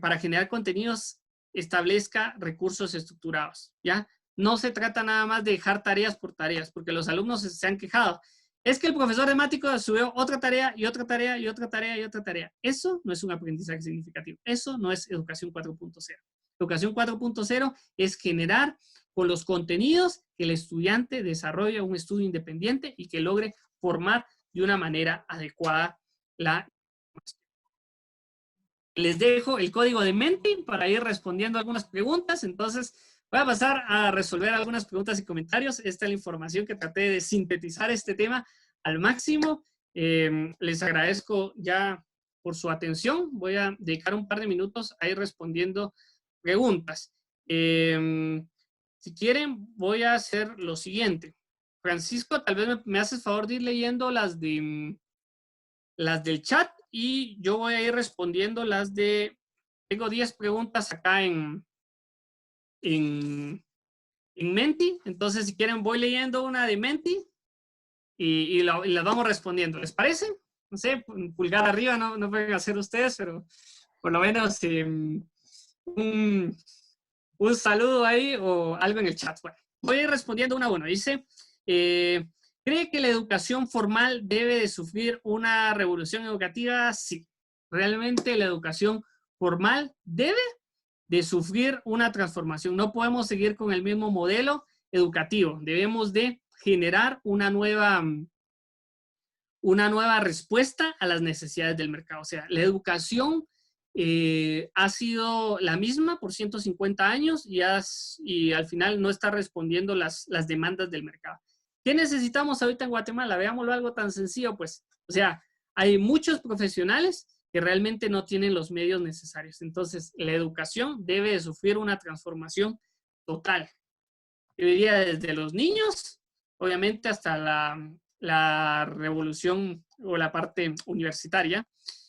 para generar contenidos, establezca recursos estructurados, ¿ya? No se trata nada más de dejar tareas por tareas, porque los alumnos se han quejado. Es que el profesor de matemáticas subió otra tarea y otra tarea y otra tarea y otra tarea. Eso no es un aprendizaje significativo. Eso no es educación 4.0. Educación 4.0 es generar con los contenidos que el estudiante desarrolle un estudio independiente y que logre formar de una manera adecuada la información. Les dejo el código de Menti para ir respondiendo algunas preguntas. Entonces, voy a pasar a resolver algunas preguntas y comentarios. Esta es la información que traté de sintetizar este tema al máximo. Les agradezco ya por su atención. Voy a dedicar un par de minutos a ir respondiendo preguntas. Si quieren, voy a hacer lo siguiente. Francisco, tal vez me haces favor de ir leyendo las del chat y yo voy a ir respondiendo las de... Tengo 10 preguntas acá en Menti, entonces si quieren voy leyendo una de Menti y las vamos respondiendo. ¿Les parece? No sé, pulgar arriba no pueden hacer ustedes, pero por lo menos un saludo ahí o algo en el chat. Bueno, voy a ir respondiendo una a uno. Dice, ¿cree que la educación formal debe de sufrir una revolución educativa? Sí. Realmente la educación formal debe de sufrir una transformación. No podemos seguir con el mismo modelo educativo. Debemos de generar una nueva respuesta a las necesidades del mercado. O sea, la educación ha sido la misma por 150 años y al final no está respondiendo las demandas del mercado. ¿Qué necesitamos ahorita en Guatemala? Veámoslo algo tan sencillo, pues. O sea, hay muchos profesionales que realmente no tienen los medios necesarios. Entonces, la educación debe de sufrir una transformación total. Yo diría desde los niños, obviamente, hasta la revolución o la parte universitaria.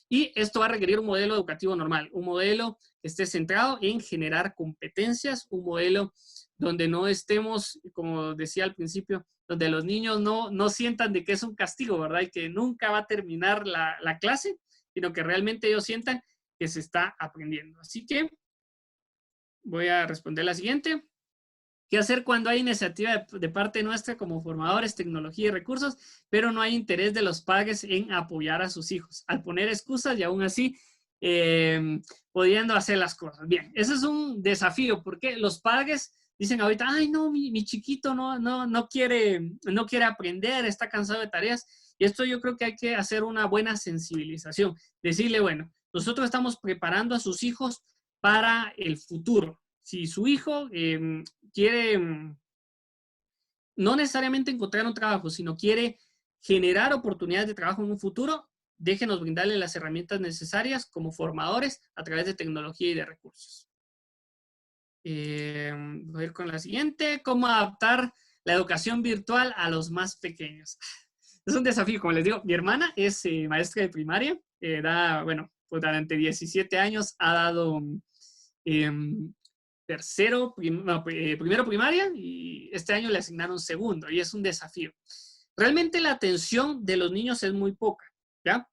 Y esto va a requerir un modelo educativo normal, un modelo que esté centrado en generar competencias, un modelo donde no estemos, como decía al principio, donde los niños no sientan de que es un castigo, ¿verdad? Y que nunca va a terminar la clase, sino que realmente ellos sientan que se está aprendiendo. Así que voy a responder la siguiente. ¿Qué hacer cuando hay iniciativa de parte nuestra como formadores, tecnología y recursos, pero no hay interés de los padres en apoyar a sus hijos? Al poner excusas y aún así pudiendo hacer las cosas. Bien, ese es un desafío porque los padres dicen ahorita, ay no, mi chiquito no quiere aprender, está cansado de tareas. Y esto yo creo que hay que hacer una buena sensibilización. Decirle, bueno, nosotros estamos preparando a sus hijos para el futuro. Si su hijo quiere no necesariamente encontrar un trabajo, sino quiere generar oportunidades de trabajo en un futuro, déjenos brindarle las herramientas necesarias como formadores a través de tecnología y de recursos. Voy a ir con la siguiente. ¿Cómo adaptar la educación virtual a los más pequeños? Es un desafío, como les digo. Mi hermana es maestra de primaria. Bueno, pues durante 17 años ha dado primero primaria y este año le asignaron segundo y es un desafío. Realmente la atención de los niños es muy poca, ¿ya?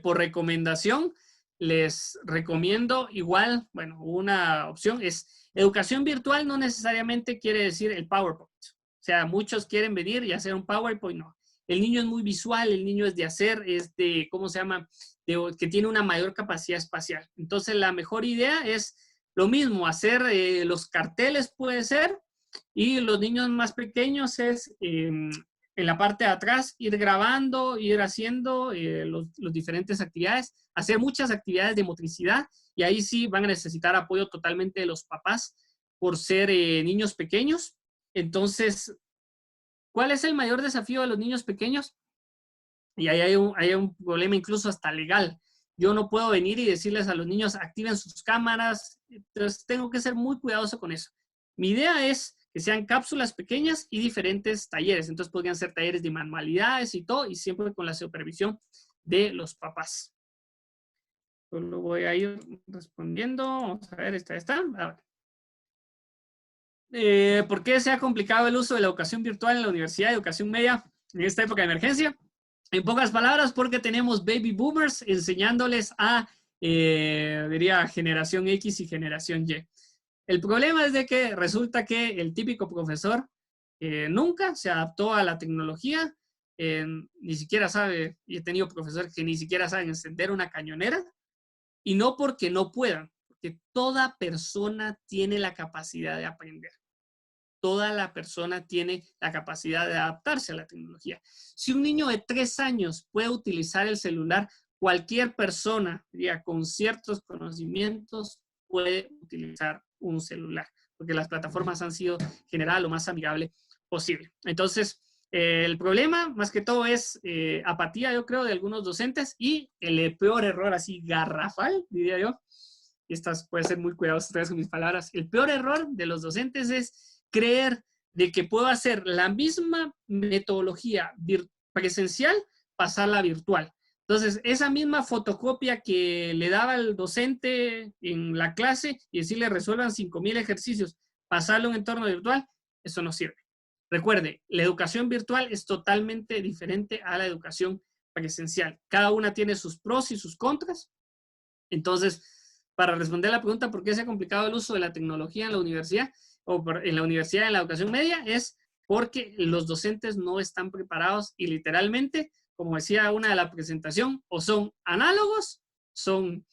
Por recomendación, les recomiendo igual, bueno, una opción es educación virtual, no necesariamente quiere decir el PowerPoint. O sea, muchos quieren venir y hacer un PowerPoint, no. El niño es muy visual, el niño es de hacer, es de, ¿cómo se llama? Que tiene una mayor capacidad espacial. Entonces, la mejor idea es lo mismo, hacer los carteles puede ser, y los niños más pequeños es en la parte de atrás ir grabando, ir haciendo los diferentes actividades, hacer muchas actividades de motricidad y ahí sí van a necesitar apoyo totalmente de los papás por ser niños pequeños. Entonces, ¿cuál es el mayor desafío de los niños pequeños? Y ahí hay un problema incluso hasta legal. Yo no puedo venir y decirles a los niños activen sus cámaras, entonces tengo que ser muy cuidadoso con eso. Mi idea es que sean cápsulas pequeñas y diferentes talleres. Entonces podrían ser talleres de manualidades y todo, y siempre con la supervisión de los papás. Solo voy a ir respondiendo. Vamos a ver, esta está. ¿Por qué se ha complicado el uso de la educación virtual en la universidad y educación media en esta época de emergencia? En pocas palabras, porque tenemos baby boomers enseñándoles a, diría, generación X y generación Y. El problema es de que resulta que el típico profesor nunca se adaptó a la tecnología, ni siquiera sabe, y he tenido profesores que ni siquiera saben encender una cañonera, y no porque no puedan, porque toda persona tiene la capacidad de aprender. Toda la persona tiene la capacidad de adaptarse a la tecnología. Si un niño de 3 años puede utilizar el celular, cualquier persona, diría, con ciertos conocimientos puede utilizar un celular, porque las plataformas han sido generadas lo más amigable posible. Entonces, el problema, más que todo, es apatía, yo creo, de algunos docentes y el peor error, así garrafal, diría yo, y estas puede ser muy cuidadosas con mis palabras, el peor error de los docentes es creer de que puedo hacer la misma metodología presencial, pasarla virtual. Entonces, esa misma fotocopia que le daba el docente en la clase y decirle resuelvan 5,000 ejercicios, pasarlo a un entorno virtual, eso no sirve. Recuerde, la educación virtual es totalmente diferente a la educación presencial. Cada una tiene sus pros y sus contras. Entonces, para responder a la pregunta por qué se ha complicado el uso de la tecnología en la universidad o en la universidad en la educación media, es porque los docentes no están preparados y literalmente, como decía una de la presentación, o son análogos, son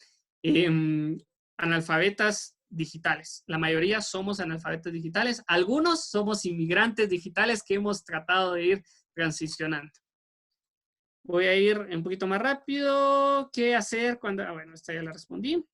analfabetas digitales. La mayoría somos analfabetas digitales. Algunos somos inmigrantes digitales que hemos tratado de ir transicionando. Voy a ir un poquito más rápido. ¿Qué hacer cuando...? Bueno, esta ya la respondí.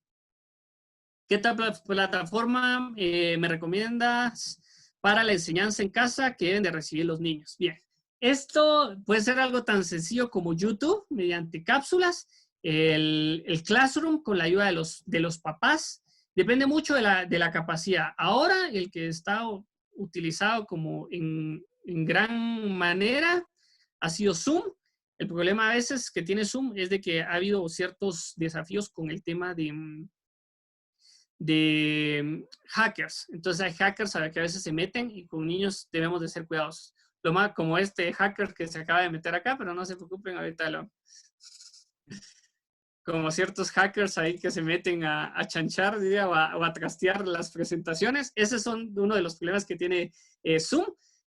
¿Qué plataforma me recomiendas para la enseñanza en casa que deben de recibir los niños? Bien, esto puede ser algo tan sencillo como YouTube, mediante cápsulas, el Classroom con la ayuda de los papás. Depende mucho de la capacidad. Ahora, el que está utilizado como en gran manera ha sido Zoom. El problema a veces que tiene Zoom es de que ha habido ciertos desafíos con el tema de hackers. Entonces hay hackers a que a veces se meten y con niños debemos de ser cuidadosos. Lo más como este hacker que se acaba de meter acá, pero no se preocupen, ahorita como ciertos hackers ahí que se meten a chanchar, diría, o a trastear las presentaciones. Esos son uno de los problemas que tiene Zoom.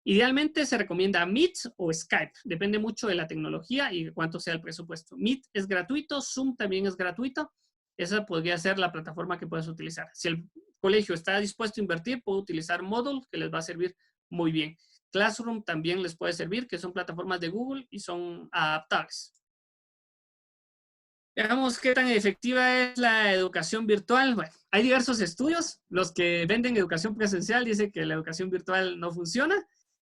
Idealmente se recomienda Meet o Skype. Depende mucho de la tecnología y de cuánto sea el presupuesto. Meet es gratuito, Zoom también es gratuito. Esa podría ser la plataforma que puedes utilizar. Si el colegio está dispuesto a invertir, puede utilizar Moodle, que les va a servir muy bien. Classroom también les puede servir, que son plataformas de Google y son adaptables. Veamos qué tan efectiva es la educación virtual. Bueno, hay diversos estudios. Los que venden educación presencial dicen que la educación virtual no funciona.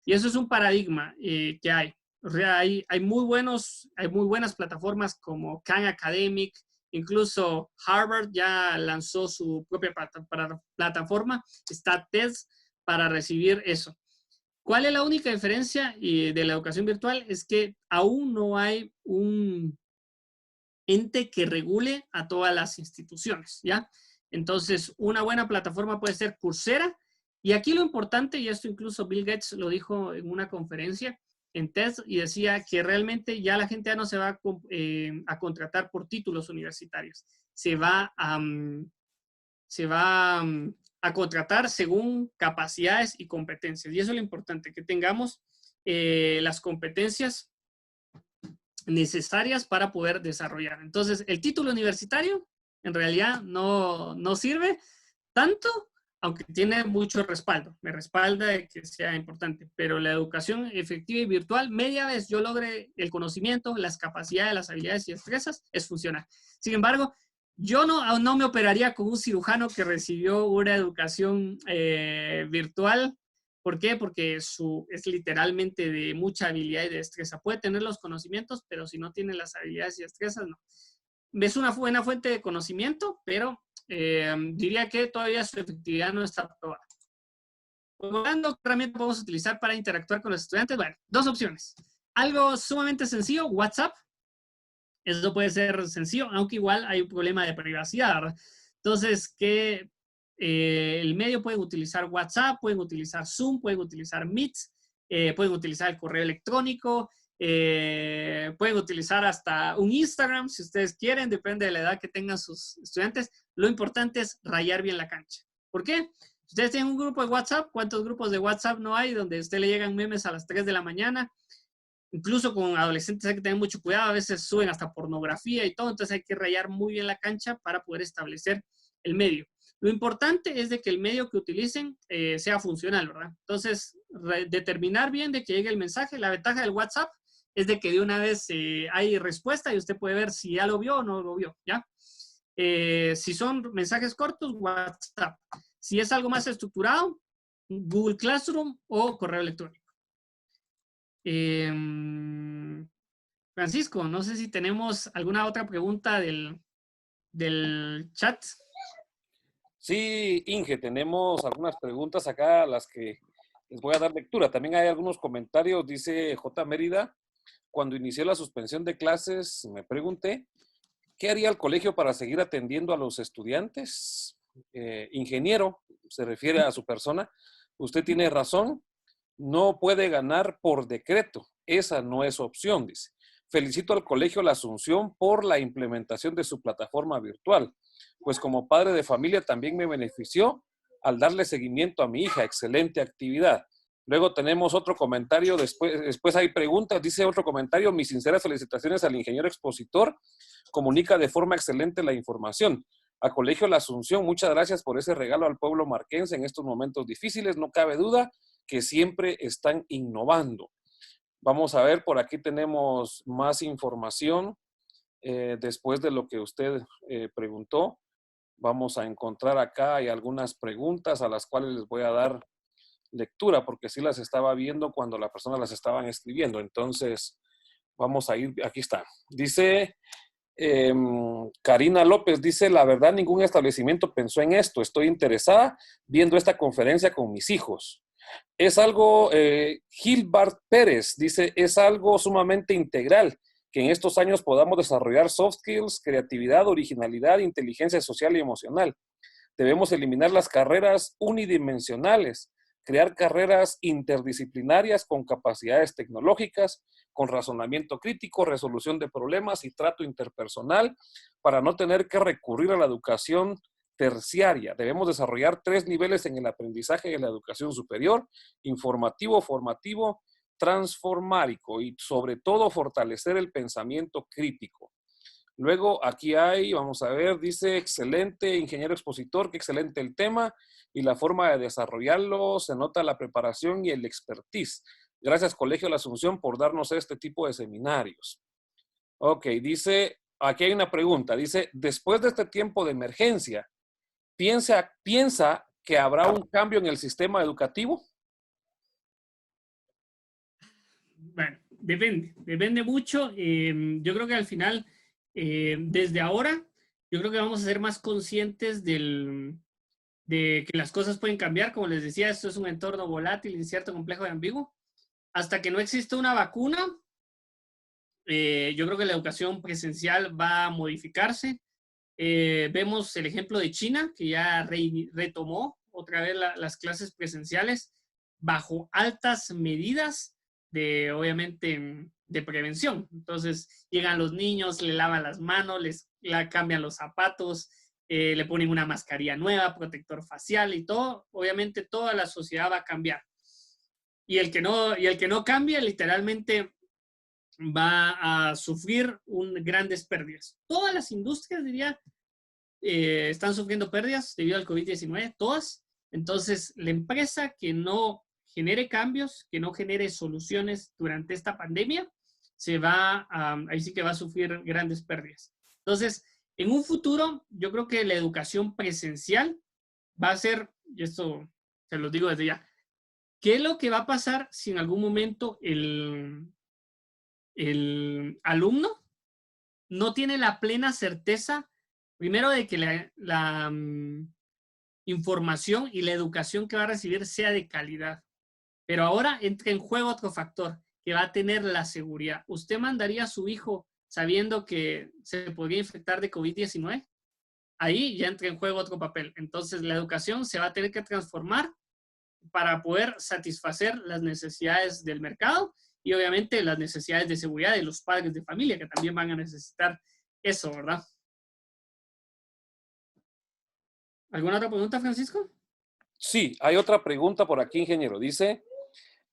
Y eso es un paradigma que hay. O sea, hay muy buenas plataformas como Khan Academic, incluso Harvard ya lanzó su propia plataforma, está TED para recibir eso. ¿Cuál es la única diferencia de la educación virtual? Es que aún no hay un ente que regule a todas las instituciones, ¿ya? Entonces, una buena plataforma puede ser Coursera. Y aquí lo importante, y esto incluso Bill Gates lo dijo en una conferencia en TED, y decía que realmente ya la gente ya no se va a contratar por títulos universitarios. Se va a contratar según capacidades y competencias. Y eso es lo importante, que tengamos las competencias necesarias para poder desarrollar. Entonces, el título universitario en realidad no sirve tanto, aunque tiene mucho respaldo. Me respalda de que sea importante, pero la educación efectiva y virtual, media vez yo logre el conocimiento, las capacidades, las habilidades y destrezas, es funcional. Sin embargo, yo no me operaría con un cirujano que recibió una educación virtual. ¿Por qué? Porque es literalmente de mucha habilidad y destreza. Puede tener los conocimientos, pero si no tiene las habilidades y destrezas, no. Es una buena fuente de conocimiento, pero diría que todavía su efectividad no está probada. ¿Qué herramienta podemos utilizar para interactuar con los estudiantes? Bueno, dos opciones. Algo sumamente sencillo, WhatsApp. Eso puede ser sencillo, aunque igual hay un problema de privacidad, ¿verdad? Entonces, el medio pueden utilizar WhatsApp, pueden utilizar Zoom, pueden utilizar Meet, pueden utilizar el correo electrónico, pueden utilizar hasta un Instagram si ustedes quieren, depende de la edad que tengan sus estudiantes. Lo importante es rayar bien la cancha. ¿Por qué? Ustedes tienen un grupo de WhatsApp, ¿cuántos grupos de WhatsApp no hay donde a usted le llegan memes a las 3 de la mañana? Incluso con adolescentes hay que tener mucho cuidado, a veces suben hasta pornografía y todo, entonces hay que rayar muy bien la cancha para poder establecer el medio. Lo importante es de que el medio que utilicen sea funcional, ¿verdad? Entonces, determinar bien de que llegue el mensaje. La ventaja del WhatsApp es de que de una vez hay respuesta y usted puede ver si ya lo vio o no lo vio, ¿ya? Si son mensajes cortos, WhatsApp. Si es algo más estructurado, Google Classroom o correo electrónico. Francisco, no sé si tenemos alguna otra pregunta del chat. Sí, Inge, tenemos algunas preguntas acá, las que Les voy a dar lectura. También hay algunos comentarios, dice J. Mérida. Cuando inició la suspensión de clases, me pregunté, ¿qué haría el colegio para seguir atendiendo a los estudiantes? Ingeniero, se refiere a su persona. Usted tiene razón, no puede ganar por decreto. Esa no es opción, dice. Felicito al Colegio La Asunción por la implementación de su plataforma virtual, pues como padre de familia también me benefició al darle seguimiento a mi hija. Excelente actividad. Luego tenemos otro comentario, después hay preguntas, dice otro comentario, mis sinceras felicitaciones al ingeniero expositor, comunica de forma excelente la información. A Colegio La Asunción, muchas gracias por ese regalo al pueblo marquense en estos momentos difíciles, no cabe duda que siempre están innovando. Vamos a ver, por aquí tenemos más información después de lo que usted preguntó. Vamos a encontrar acá, hay algunas preguntas a las cuales les voy a dar lectura, porque sí las estaba viendo cuando las personas las estaban escribiendo. Entonces, vamos a ir, aquí está. Dice Karina López, dice, la verdad ningún establecimiento pensó en esto. Estoy interesada viendo esta conferencia con mis hijos. Es algo, Gilbert Pérez dice, es algo sumamente integral, que en estos años podamos desarrollar soft skills, creatividad, originalidad, inteligencia social y emocional. Debemos eliminar las carreras unidimensionales, crear carreras interdisciplinarias con capacidades tecnológicas, con razonamiento crítico, resolución de problemas y trato interpersonal, para no tener que recurrir a la educación terciaria. Debemos desarrollar 3 niveles en el aprendizaje de la educación superior: informativo, formativo, transformático, y sobre todo fortalecer el pensamiento crítico. Luego aquí hay, vamos a ver, dice, excelente ingeniero expositor, qué excelente el tema y la forma de desarrollarlo, se nota la preparación y el expertise. Gracias Colegio La Asunción por darnos este tipo de seminarios. Ok, dice, aquí hay una pregunta, dice, después de este tiempo de emergencia, ¿piensa que habrá un cambio en el sistema educativo? Bueno, depende mucho. Yo creo que al final, desde ahora, yo creo que vamos a ser más conscientes de que las cosas pueden cambiar. Como les decía, esto es un entorno volátil, incierto, complejo y ambiguo. Hasta que no exista una vacuna, yo creo que la educación presencial va a modificarse. Vemos el ejemplo de China, que ya retomó otra vez las clases presenciales bajo altas medidas de, obviamente, de prevención. Entonces, llegan los niños, le lavan las manos, cambian los zapatos, le ponen una mascarilla nueva, protector facial y todo. Obviamente, toda la sociedad va a cambiar. Y el que no cambia, literalmente va a sufrir grandes pérdidas. Todas las industrias, diría, están sufriendo pérdidas debido al COVID-19, todas. Entonces, la empresa que no genere cambios, que no genere soluciones durante esta pandemia, ahí sí que va a sufrir grandes pérdidas. Entonces, en un futuro, yo creo que la educación presencial va a ser, y esto se los digo desde ya, ¿qué es lo que va a pasar si en algún momento el alumno no tiene la plena certeza, primero, de que la información y la educación que va a recibir sea de calidad? Pero ahora entra en juego otro factor, que va a tener la seguridad. ¿Usted mandaría a su hijo sabiendo que se podría infectar de COVID-19? Ahí ya entra en juego otro papel. Entonces, la educación se va a tener que transformar para poder satisfacer las necesidades del mercado y obviamente las necesidades de seguridad de los padres de familia, que también van a necesitar eso, ¿verdad? ¿Alguna otra pregunta, Francisco? Sí, hay otra pregunta por aquí, ingeniero. Dice,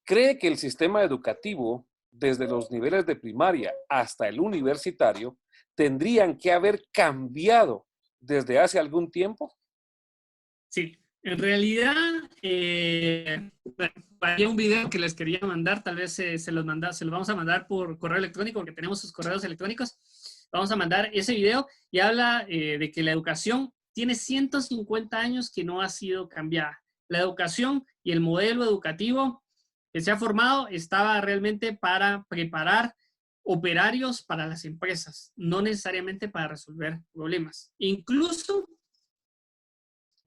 ¿cree que el sistema educativo, desde los niveles de primaria hasta el universitario, tendrían que haber cambiado desde hace algún tiempo? Sí, en realidad, bueno, hay un video que les quería mandar, tal vez se los vamos a mandar por correo electrónico, porque tenemos sus correos electrónicos. Vamos a mandar ese video y habla de que la educación tiene 150 años que no ha sido cambiada. La educación y el modelo educativo que se ha formado estaba realmente para preparar operarios para las empresas, no necesariamente para resolver problemas. Incluso,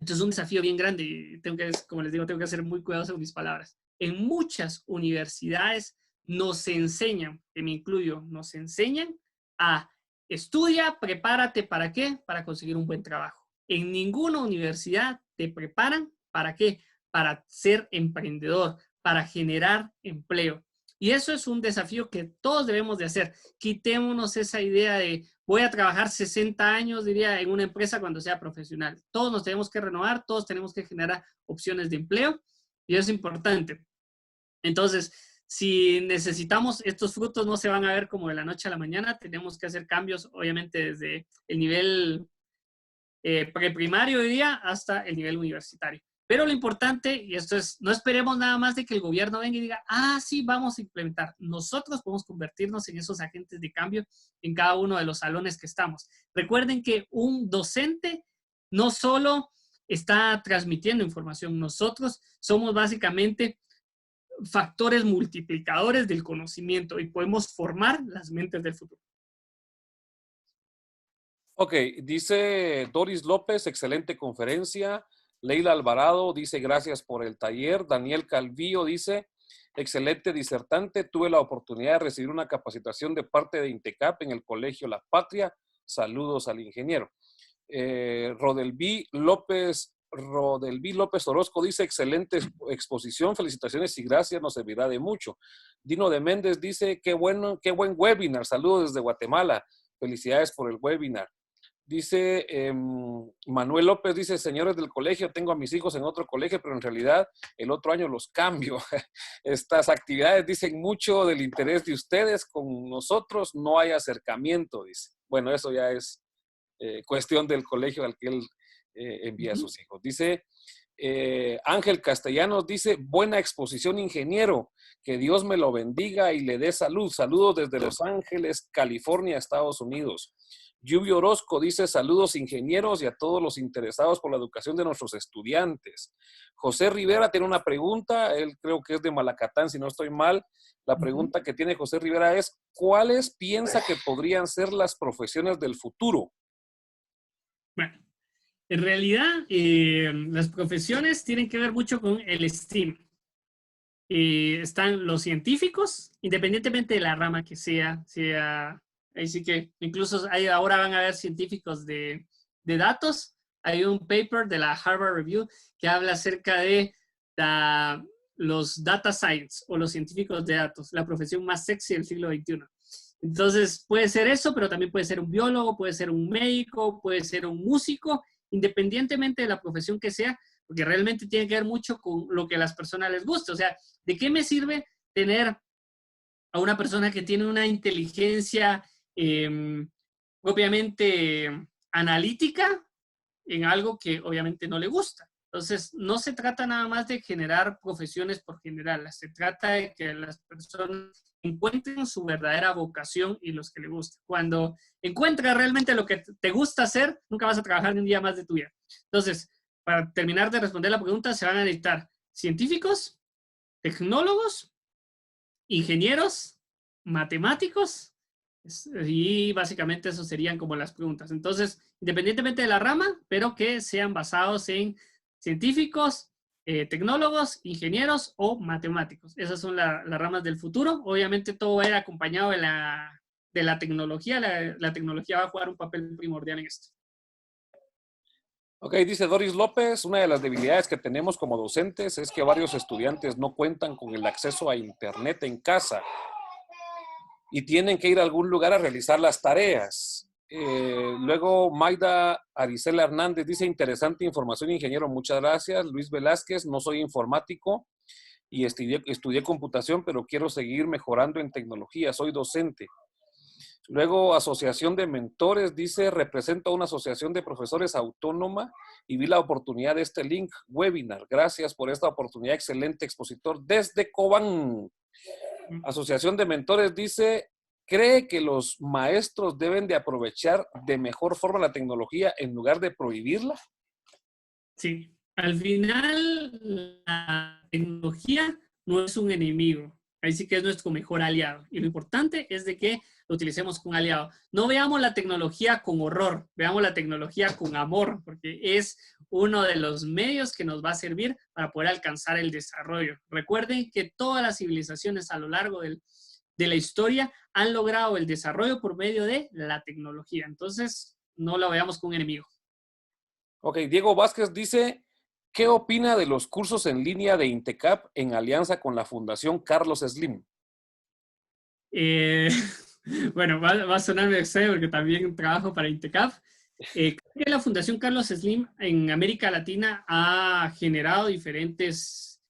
esto es un desafío bien grande y como les digo, tengo que ser muy cuidadoso con mis palabras. en muchas universidades nos enseñan, que me incluyo, nos enseñan a estudia, prepárate, ¿para qué? Para conseguir un buen trabajo. En ninguna universidad te preparan, ¿para qué? Para ser emprendedor, para generar empleo. Y eso es un desafío que todos debemos de hacer. Quitémonos esa idea de voy a trabajar 60 años, diría, en una empresa cuando sea profesional. Todos nos tenemos que renovar, todos tenemos que generar opciones de empleo y es importante. Entonces, si necesitamos, estos frutos no se van a ver como de la noche a la mañana, tenemos que hacer cambios, obviamente, desde el nivel preprimario, diría, hasta el nivel universitario. Pero lo importante, y esto es, no esperemos nada más de que el gobierno venga y diga, ah, sí, vamos a implementar. Nosotros podemos convertirnos en esos agentes de cambio en cada uno de los salones que estamos. Recuerden que un docente no solo está transmitiendo información, nosotros somos básicamente factores multiplicadores del conocimiento y podemos formar las mentes del futuro. Ok, dice Doris López, excelente conferencia. Leila Alvarado dice, gracias por el taller. Daniel Calvillo dice, excelente disertante. Tuve la oportunidad de recibir una capacitación de parte de INTECAP en el Colegio La Patria. Saludos al ingeniero. Rodelví López Orozco dice, excelente exposición, felicitaciones y gracias, nos servirá de mucho. Dino de Méndez dice, qué buen webinar, saludos desde Guatemala, felicidades por el webinar. Dice Manuel López, dice, señores del colegio, tengo a mis hijos en otro colegio, pero en realidad el otro año los cambio. Estas actividades dicen mucho del interés de ustedes, con nosotros no hay acercamiento, dice. Bueno, eso ya es cuestión del colegio al que él envía a sus hijos. Dice Ángel Castellanos, dice, buena exposición, ingeniero, que Dios me lo bendiga y le dé salud. Saludos desde Los Ángeles, California, Estados Unidos. Lluvia Orozco dice, saludos ingenieros y a todos los interesados por la educación de nuestros estudiantes. José Rivera tiene una pregunta, él creo que es de Malacatán, si no estoy mal. La pregunta que tiene José Rivera es, ¿cuáles piensa que podrían ser las profesiones del futuro? Bueno, en realidad las profesiones tienen que ver mucho con el STEAM. Están los científicos, independientemente de la rama que sea, ahí sí que incluso ahora van a haber científicos de datos. Hay un paper de la Harvard Review que habla acerca de los data science o los científicos de datos, la profesión más sexy del siglo XXI. Entonces puede ser eso, pero también puede ser un biólogo, puede ser un médico, puede ser un músico, independientemente de la profesión que sea, porque realmente tiene que ver mucho con lo que a las personas les gusta. O sea, ¿de qué me sirve tener a una persona que tiene una inteligencia obviamente analítica en algo que obviamente no le gusta? Entonces, no se trata nada más de generar profesiones por generarlas, se trata de que las personas encuentren su verdadera vocación y los que le gusta. Cuando encuentras realmente lo que te gusta hacer, nunca vas a trabajar ni un día más de tu vida. Entonces, para terminar de responder la pregunta, se van a necesitar científicos, tecnólogos, ingenieros, matemáticos, y básicamente eso serían como las preguntas. Entonces, independientemente de la rama, pero que sean basados en científicos, tecnólogos, ingenieros o matemáticos. Esas son las ramas del futuro. Obviamente todo va a ir acompañado de la tecnología. La tecnología va a jugar un papel primordial en esto. Ok, dice Doris López, una de las debilidades que tenemos como docentes es que varios estudiantes no cuentan con el acceso a internet en casa y tienen que ir a algún lugar a realizar las tareas. Luego Maida Aricela Hernández dice, interesante información, ingeniero, muchas gracias. Luis Velázquez, no soy informático y estudié computación, pero quiero seguir mejorando en tecnología, soy docente. Luego, Asociación de Mentores, dice, represento a una asociación de profesores autónoma y vi la oportunidad de este link, webinar. Gracias por esta oportunidad, excelente expositor desde Cobán. Asociación de Mentores dice, ¿cree que los maestros deben de aprovechar de mejor forma la tecnología en lugar de prohibirla? Sí, al final la tecnología no es un enemigo, ahí sí que es nuestro mejor aliado. Y lo importante es de que lo utilicemos como aliado. No veamos la tecnología con horror, veamos la tecnología con amor, porque es uno de los medios que nos va a servir para poder alcanzar el desarrollo. Recuerden que todas las civilizaciones a lo largo de la historia han logrado el desarrollo por medio de la tecnología. Entonces, no la veamos como un enemigo. Ok, Diego Vázquez dice, ¿qué opina de los cursos en línea de INTECAP en alianza con la Fundación Carlos Slim? Bueno, va a sonar medio extraño porque también trabajo para INTECAP. Creo que la Fundación Carlos Slim en América Latina ha generado diferentes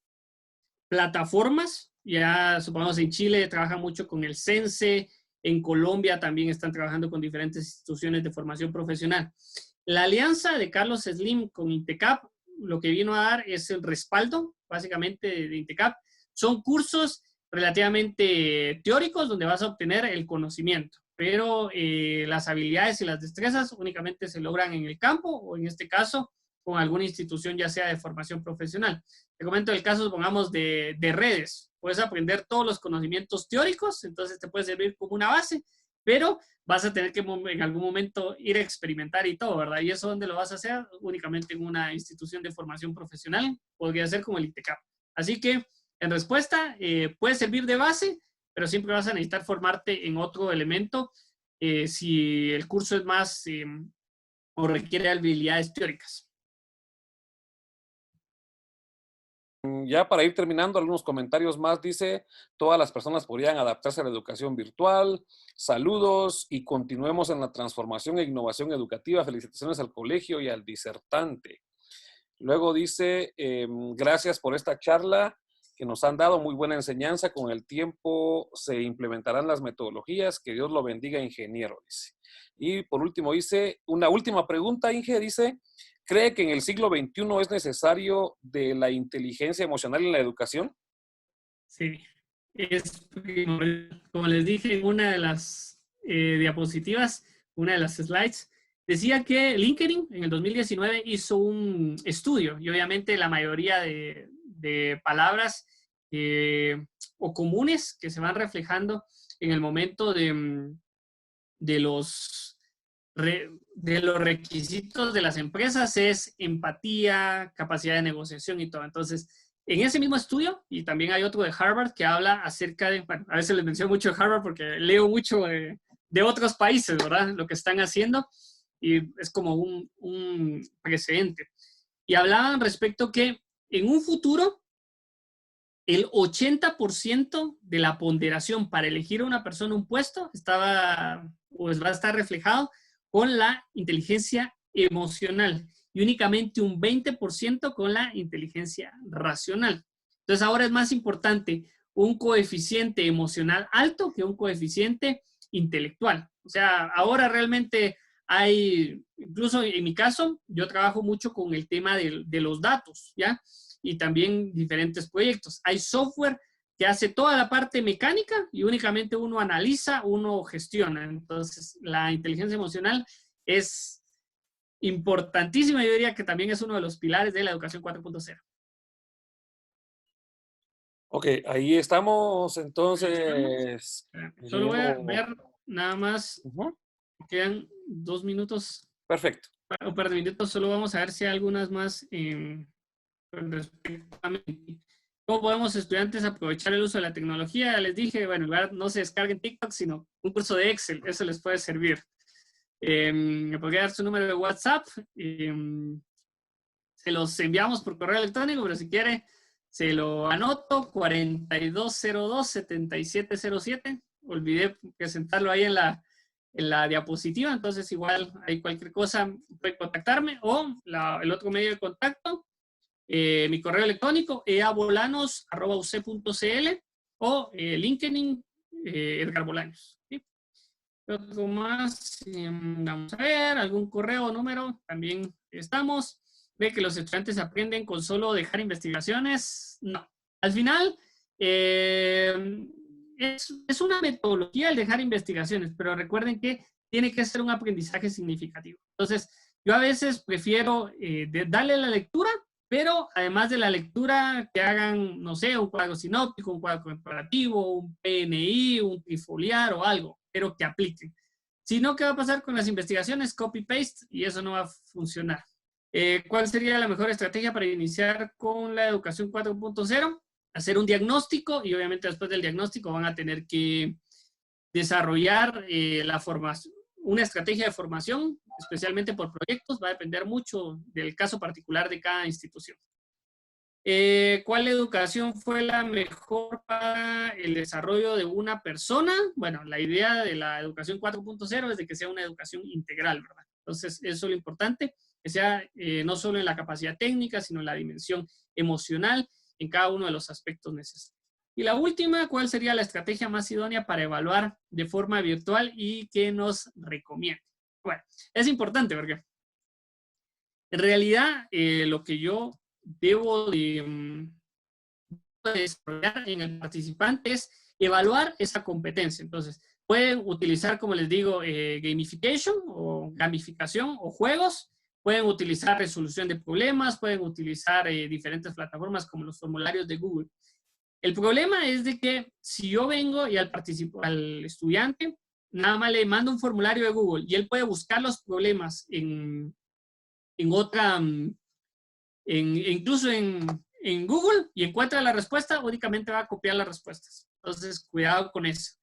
plataformas. Ya supongamos en Chile trabaja mucho con el CENSE, en Colombia también están trabajando con diferentes instituciones de formación profesional. La alianza de Carlos Slim con INTECAP lo que vino a dar es el respaldo, básicamente, de INTECAP. Son cursos relativamente teóricos donde vas a obtener el conocimiento, pero las habilidades y las destrezas únicamente se logran en el campo o en este caso con alguna institución ya sea de formación profesional. Te comento el caso, supongamos, de redes. Puedes aprender todos los conocimientos teóricos, entonces te puede servir como una base, pero vas a tener que en algún momento ir a experimentar y todo, ¿verdad? Y eso ¿dónde lo vas a hacer? Únicamente en una institución de formación profesional, podría ser como el INTECAP. Así que, en respuesta, puede servir de base, pero siempre vas a necesitar formarte en otro elemento si el curso es más o requiere habilidades teóricas. Ya para ir terminando, algunos comentarios más. Dice, todas las personas podrían adaptarse a la educación virtual. Saludos y continuemos en la transformación e innovación educativa. Felicitaciones al colegio y al disertante. Luego dice, gracias por esta charla que nos han dado, muy buena enseñanza. Con el tiempo se implementarán las metodologías. Que Dios lo bendiga, ingeniero, dice. Y por último dice, una última pregunta, Inge, dice, ¿cree que en el siglo XXI es necesario de la inteligencia emocional en la educación? Sí, es como les dije en una de las diapositivas, una de las slides, decía que LinkedIn en el 2019 hizo un estudio y obviamente la mayoría de palabras o comunes que se van reflejando en el momento de los de los requisitos de las empresas es empatía, capacidad de negociación y todo. Entonces, en ese mismo estudio, y también hay otro de Harvard que habla acerca de, bueno, a veces les menciono mucho de Harvard porque leo mucho de otros países, ¿verdad? Lo que están haciendo y es como un precedente. Y hablaban respecto que en un futuro el 80% de la ponderación para elegir a una persona un puesto pues va a estar reflejado con la inteligencia emocional y únicamente un 20% con la inteligencia racional. Entonces ahora es más importante un coeficiente emocional alto que un coeficiente intelectual. O sea, ahora realmente hay, incluso en mi caso, yo trabajo mucho con el tema de los datos, ¿ya? Y también diferentes proyectos. Hay software que hace toda la parte mecánica y únicamente uno analiza, uno gestiona. Entonces, la inteligencia emocional es importantísima. Yo diría que también es uno de los pilares de la educación 4.0. Ok, ahí estamos entonces. Solo voy a Leyendo. ver nada más, quedan 2 minutos Perfecto. o un par de minutos, solo vamos a ver si hay algunas más respecto a cómo podemos estudiantes aprovechar el uso de la tecnología. Les dije, bueno, en lugar no se descarguen TikTok, sino un curso de Excel, eso les puede servir. Me podría dar su número de WhatsApp, se los enviamos por correo electrónico, pero si quiere, se lo anoto, 4202-7707. Olvidé presentarlo ahí en la diapositiva, entonces igual hay cualquier cosa, puede contactarme o el otro medio de contacto, mi correo electrónico, eabolanos@uc.cl o LinkedIn, Edgar Bolaños. ¿Sí? Otro más, vamos a ver, algún correo o número, también estamos. Ve que los estudiantes aprenden con solo dejar investigaciones. No. Al final, es una metodología el dejar investigaciones, pero recuerden que tiene que ser un aprendizaje significativo. Entonces, yo a veces prefiero darle la lectura, pero además de la lectura, que hagan, no sé, un cuadro sinóptico, un cuadro comparativo, un PNI, un trifoliar o algo, pero que apliquen. Si no, ¿qué va a pasar con las investigaciones? Copy-paste y eso no va a funcionar. ¿Cuál sería la mejor estrategia para iniciar con la educación 4.0? Hacer un diagnóstico y obviamente después del diagnóstico van a tener que desarrollar la formación, una estrategia de formación, especialmente por proyectos, va a depender mucho del caso particular de cada institución. ¿Cuál educación fue la mejor para el desarrollo de una persona? Bueno, la idea de la educación 4.0 es de que sea una educación integral, ¿verdad? Entonces, eso es lo importante, que sea no solo en la capacidad técnica, sino en la dimensión emocional, en cada uno de los aspectos necesarios. Y la última, ¿cuál sería la estrategia más idónea para evaluar de forma virtual y qué nos recomienda? Bueno, es importante porque en realidad lo que yo debo de desarrollar en el participante es evaluar esa competencia. Entonces, pueden utilizar, como les digo, gamification o gamificación o juegos, pueden utilizar resolución de problemas, pueden utilizar diferentes plataformas como los formularios de Google. El problema es de que si yo vengo y al estudiante, nada más le mando un formulario de Google y él puede buscar los problemas en otra, incluso en Google y encuentra la respuesta, únicamente va a copiar las respuestas. Entonces, cuidado con eso.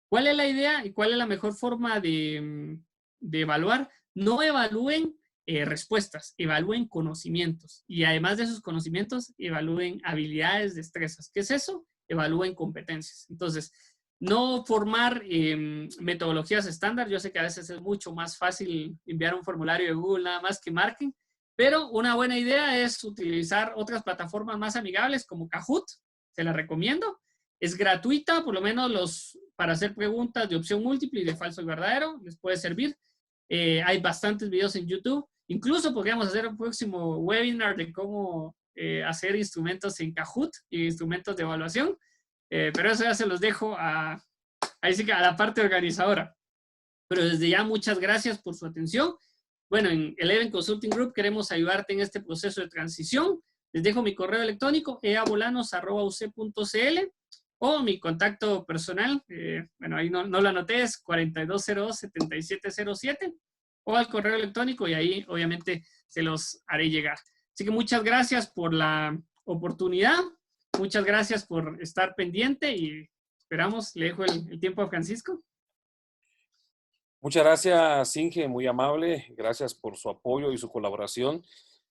¿Cuál es la idea y cuál es la mejor forma de evaluar? No evalúen respuestas, evalúen conocimientos. Y además de esos conocimientos, evalúen habilidades, destrezas. ¿Qué es eso? Evalúen competencias. Entonces, no formar metodologías estándar. Yo sé que a veces es mucho más fácil enviar un formulario de Google nada más que marquen, pero una buena idea es utilizar otras plataformas más amigables como Kahoot. Se la recomiendo. Es gratuita, por lo menos para hacer preguntas de opción múltiple y de falso y verdadero. Les puede servir. Hay bastantes videos en YouTube. Incluso podríamos hacer un próximo webinar de cómo hacer instrumentos en Kahoot y instrumentos de evaluación. Pero eso ya se los dejo ahí sí que a la parte organizadora. Pero desde ya muchas gracias por su atención. Bueno, en Eleven Consulting Group queremos ayudarte en este proceso de transición. Les dejo mi correo electrónico eabolanos@uc.cl o mi contacto personal, bueno, ahí no lo anoté, es 4202-7707 o al correo electrónico y ahí obviamente se los haré llegar. Así que muchas gracias por la oportunidad, muchas gracias por estar pendiente y esperamos, le dejo el tiempo a Francisco. Muchas gracias, Inge, muy amable. Gracias por su apoyo y su colaboración.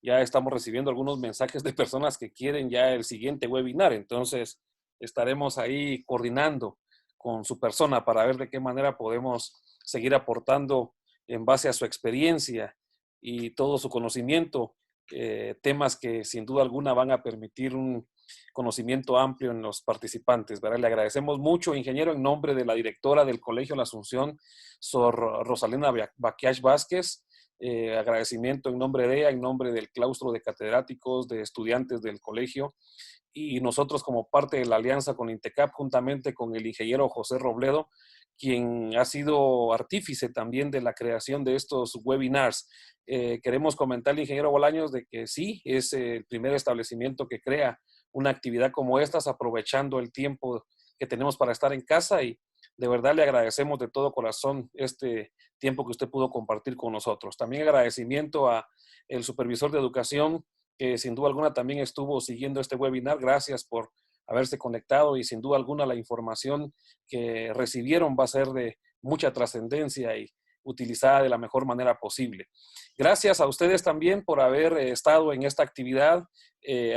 Ya estamos recibiendo algunos mensajes de personas que quieren ya el siguiente webinar, entonces estaremos ahí coordinando con su persona para ver de qué manera podemos seguir aportando en base a su experiencia y todo su conocimiento, temas que sin duda alguna van a permitir un conocimiento amplio en los participantes, ¿verdad? Le agradecemos mucho, ingeniero, en nombre de la directora del Colegio La Asunción, Sor Rosalina Baquiach Vázquez. Agradecimiento en nombre de ella, en nombre del claustro de catedráticos, de estudiantes del colegio, y nosotros como parte de la alianza con INTECAP, juntamente con el ingeniero José Robledo, quien ha sido artífice también de la creación de estos webinars. Queremos comentarle, ingeniero Bolaños, de que sí, es el primer establecimiento que crea una actividad como estas, aprovechando el tiempo que tenemos para estar en casa, y de verdad le agradecemos de todo corazón este tiempo que usted pudo compartir con nosotros. También agradecimiento a el supervisor de educación, que sin duda alguna también estuvo siguiendo este webinar. Gracias por haberse conectado y sin duda alguna la información que recibieron va a ser de mucha trascendencia y utilizada de la mejor manera posible. Gracias a ustedes también por haber estado en esta actividad,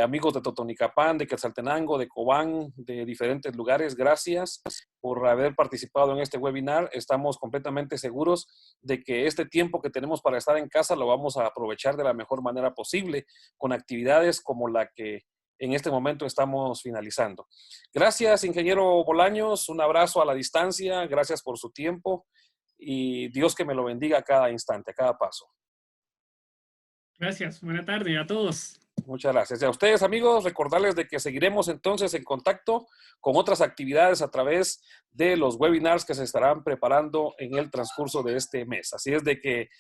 amigos de Totonicapán, de Quetzaltenango, de Cobán, de diferentes lugares. Gracias por haber participado en este webinar. Estamos completamente seguros de que este tiempo que tenemos para estar en casa lo vamos a aprovechar de la mejor manera posible con actividades como la que en este momento estamos finalizando. Gracias, ingeniero Bolaños. Un abrazo a la distancia. Gracias por su tiempo y Dios que me lo bendiga a cada instante, a cada paso. Gracias. Buena tarde a todos. Muchas gracias. Y a ustedes, amigos, recordarles de que seguiremos entonces en contacto con otras actividades a través de los webinars que se estarán preparando en el transcurso de este mes. Así es de que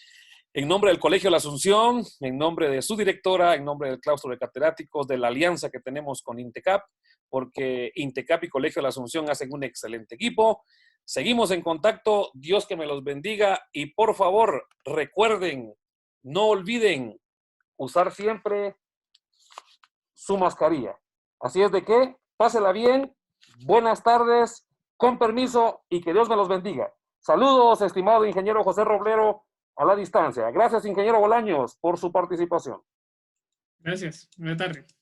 en nombre del Colegio La Asunción, en nombre de su directora, en nombre del claustro de catedráticos, de la alianza que tenemos con INTECAP, porque INTECAP y Colegio La Asunción hacen un excelente equipo. Seguimos en contacto. Dios que me los bendiga y por favor, recuerden, no olviden, usar siempre su mascarilla. Así es de que, pásela bien, buenas tardes, con permiso y que Dios me los bendiga. Saludos, estimado ingeniero José Roblero, a la distancia. Gracias, ingeniero Bolaños, por su participación. Gracias. Buenas tardes.